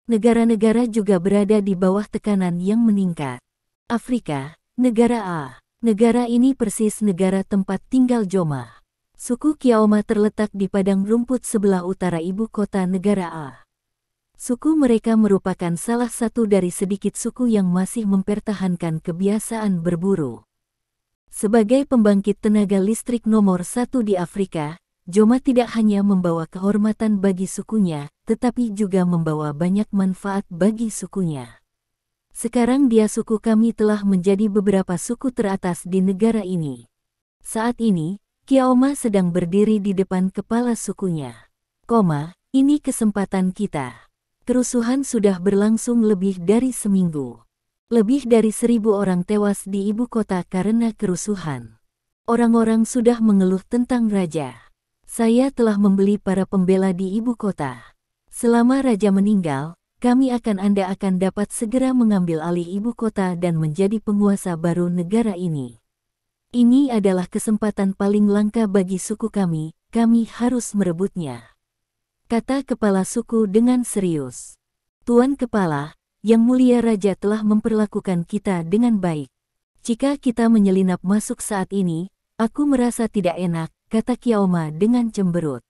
Negara-negara juga berada di bawah tekanan yang meningkat. Afrika, negara A. Negara ini persis negara tempat tinggal Joma. Suku Kiaoma terletak di padang rumput sebelah utara ibu kota negara A. Suku mereka merupakan salah satu dari sedikit suku yang masih mempertahankan kebiasaan berburu. Sebagai pembangkit tenaga listrik nomor 1 di Afrika, Joma tidak hanya membawa kehormatan bagi sukunya, tetapi juga membawa banyak manfaat bagi sukunya. Sekarang suku kami telah menjadi beberapa suku teratas di negara ini. Saat ini, Kiaoma sedang berdiri di depan kepala sukunya. Ini kesempatan kita. Kerusuhan sudah berlangsung lebih dari seminggu. Lebih dari 1.000 orang tewas di ibu kota karena kerusuhan. Orang-orang sudah mengeluh tentang raja. Saya telah membeli para pembela di ibu kota. Selama raja meninggal, Anda akan dapat segera mengambil alih ibu kota dan menjadi penguasa baru negara ini. Ini adalah kesempatan paling langka bagi suku kami harus merebutnya. Kata kepala suku dengan serius. Tuan Kepala, Yang Mulia Raja telah memperlakukan kita dengan baik. Jika kita menyelinap masuk saat ini, aku merasa tidak enak, kata Kiaoma dengan cemberut.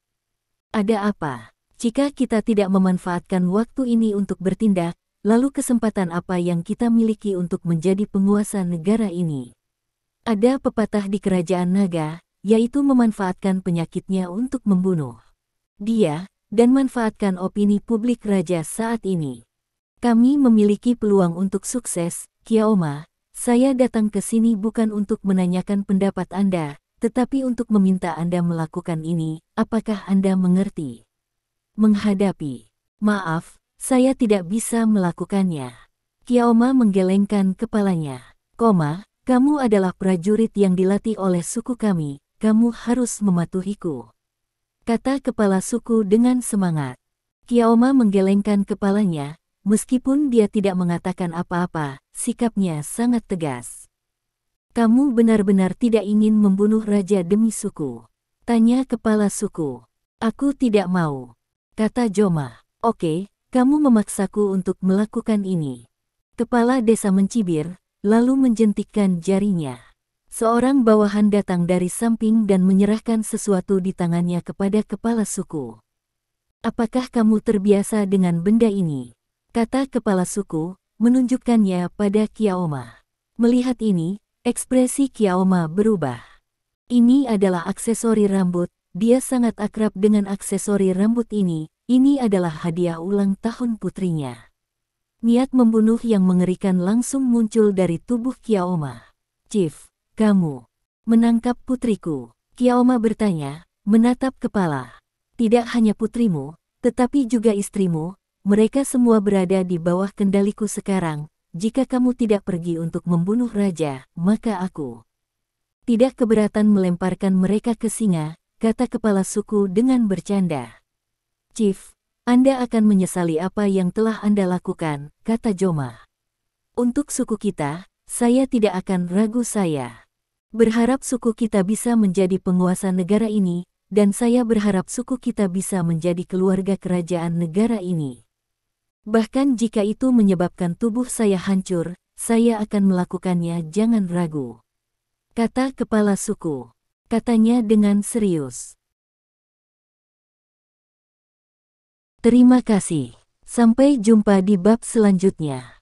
Ada apa? Jika kita tidak memanfaatkan waktu ini untuk bertindak, lalu kesempatan apa yang kita miliki untuk menjadi penguasa negara ini? Ada pepatah di kerajaan naga, yaitu memanfaatkan penyakitnya untuk membunuh. Dia dan manfaatkan opini publik raja saat ini. Kami memiliki peluang untuk sukses, Kiaoma. Saya datang ke sini bukan untuk menanyakan pendapat Anda, tetapi untuk meminta Anda melakukan ini. Apakah Anda mengerti? Menghadapi. Maaf, saya tidak bisa melakukannya. Kiaoma menggelengkan kepalanya. Kamu adalah prajurit yang dilatih oleh suku kami, kamu harus mematuhiku. Kata kepala suku dengan semangat. Kiaoma menggelengkan kepalanya, meskipun dia tidak mengatakan apa-apa, sikapnya sangat tegas. Kamu benar-benar tidak ingin membunuh raja demi suku? Tanya kepala suku. Aku tidak mau. Kata Joma. Oke, kamu memaksaku untuk melakukan ini. Kepala desa mencibir, lalu menjentikkan jarinya. Seorang bawahan datang dari samping dan menyerahkan sesuatu di tangannya kepada kepala suku. Apakah kamu terbiasa dengan benda ini? Kata kepala suku, menunjukkannya pada Kiaoma. Melihat ini, ekspresi Kiaoma berubah. Ini adalah aksesori rambut, dia sangat akrab dengan aksesori rambut ini adalah hadiah ulang tahun putrinya. Niat membunuh yang mengerikan langsung muncul dari tubuh Kiaoma. Chief, kamu menangkap putriku? Kiaoma bertanya, menatap kepala. Tidak hanya putrimu, Tetapi juga istrimu, mereka semua berada di bawah kendaliku sekarang. Jika kamu tidak pergi untuk membunuh raja, maka aku tidak keberatan melemparkan mereka ke singa, kata kepala suku dengan bercanda. Chief, Anda akan menyesali apa yang telah Anda lakukan, kata Joma. Untuk suku kita, saya tidak akan ragu. Saya berharap suku kita bisa menjadi penguasa negara ini, dan saya berharap suku kita bisa menjadi keluarga kerajaan negara ini. Bahkan jika itu menyebabkan tubuh saya hancur, saya akan melakukannya, jangan ragu, kata kepala suku. Katanya dengan serius. Terima kasih. Sampai jumpa di bab selanjutnya.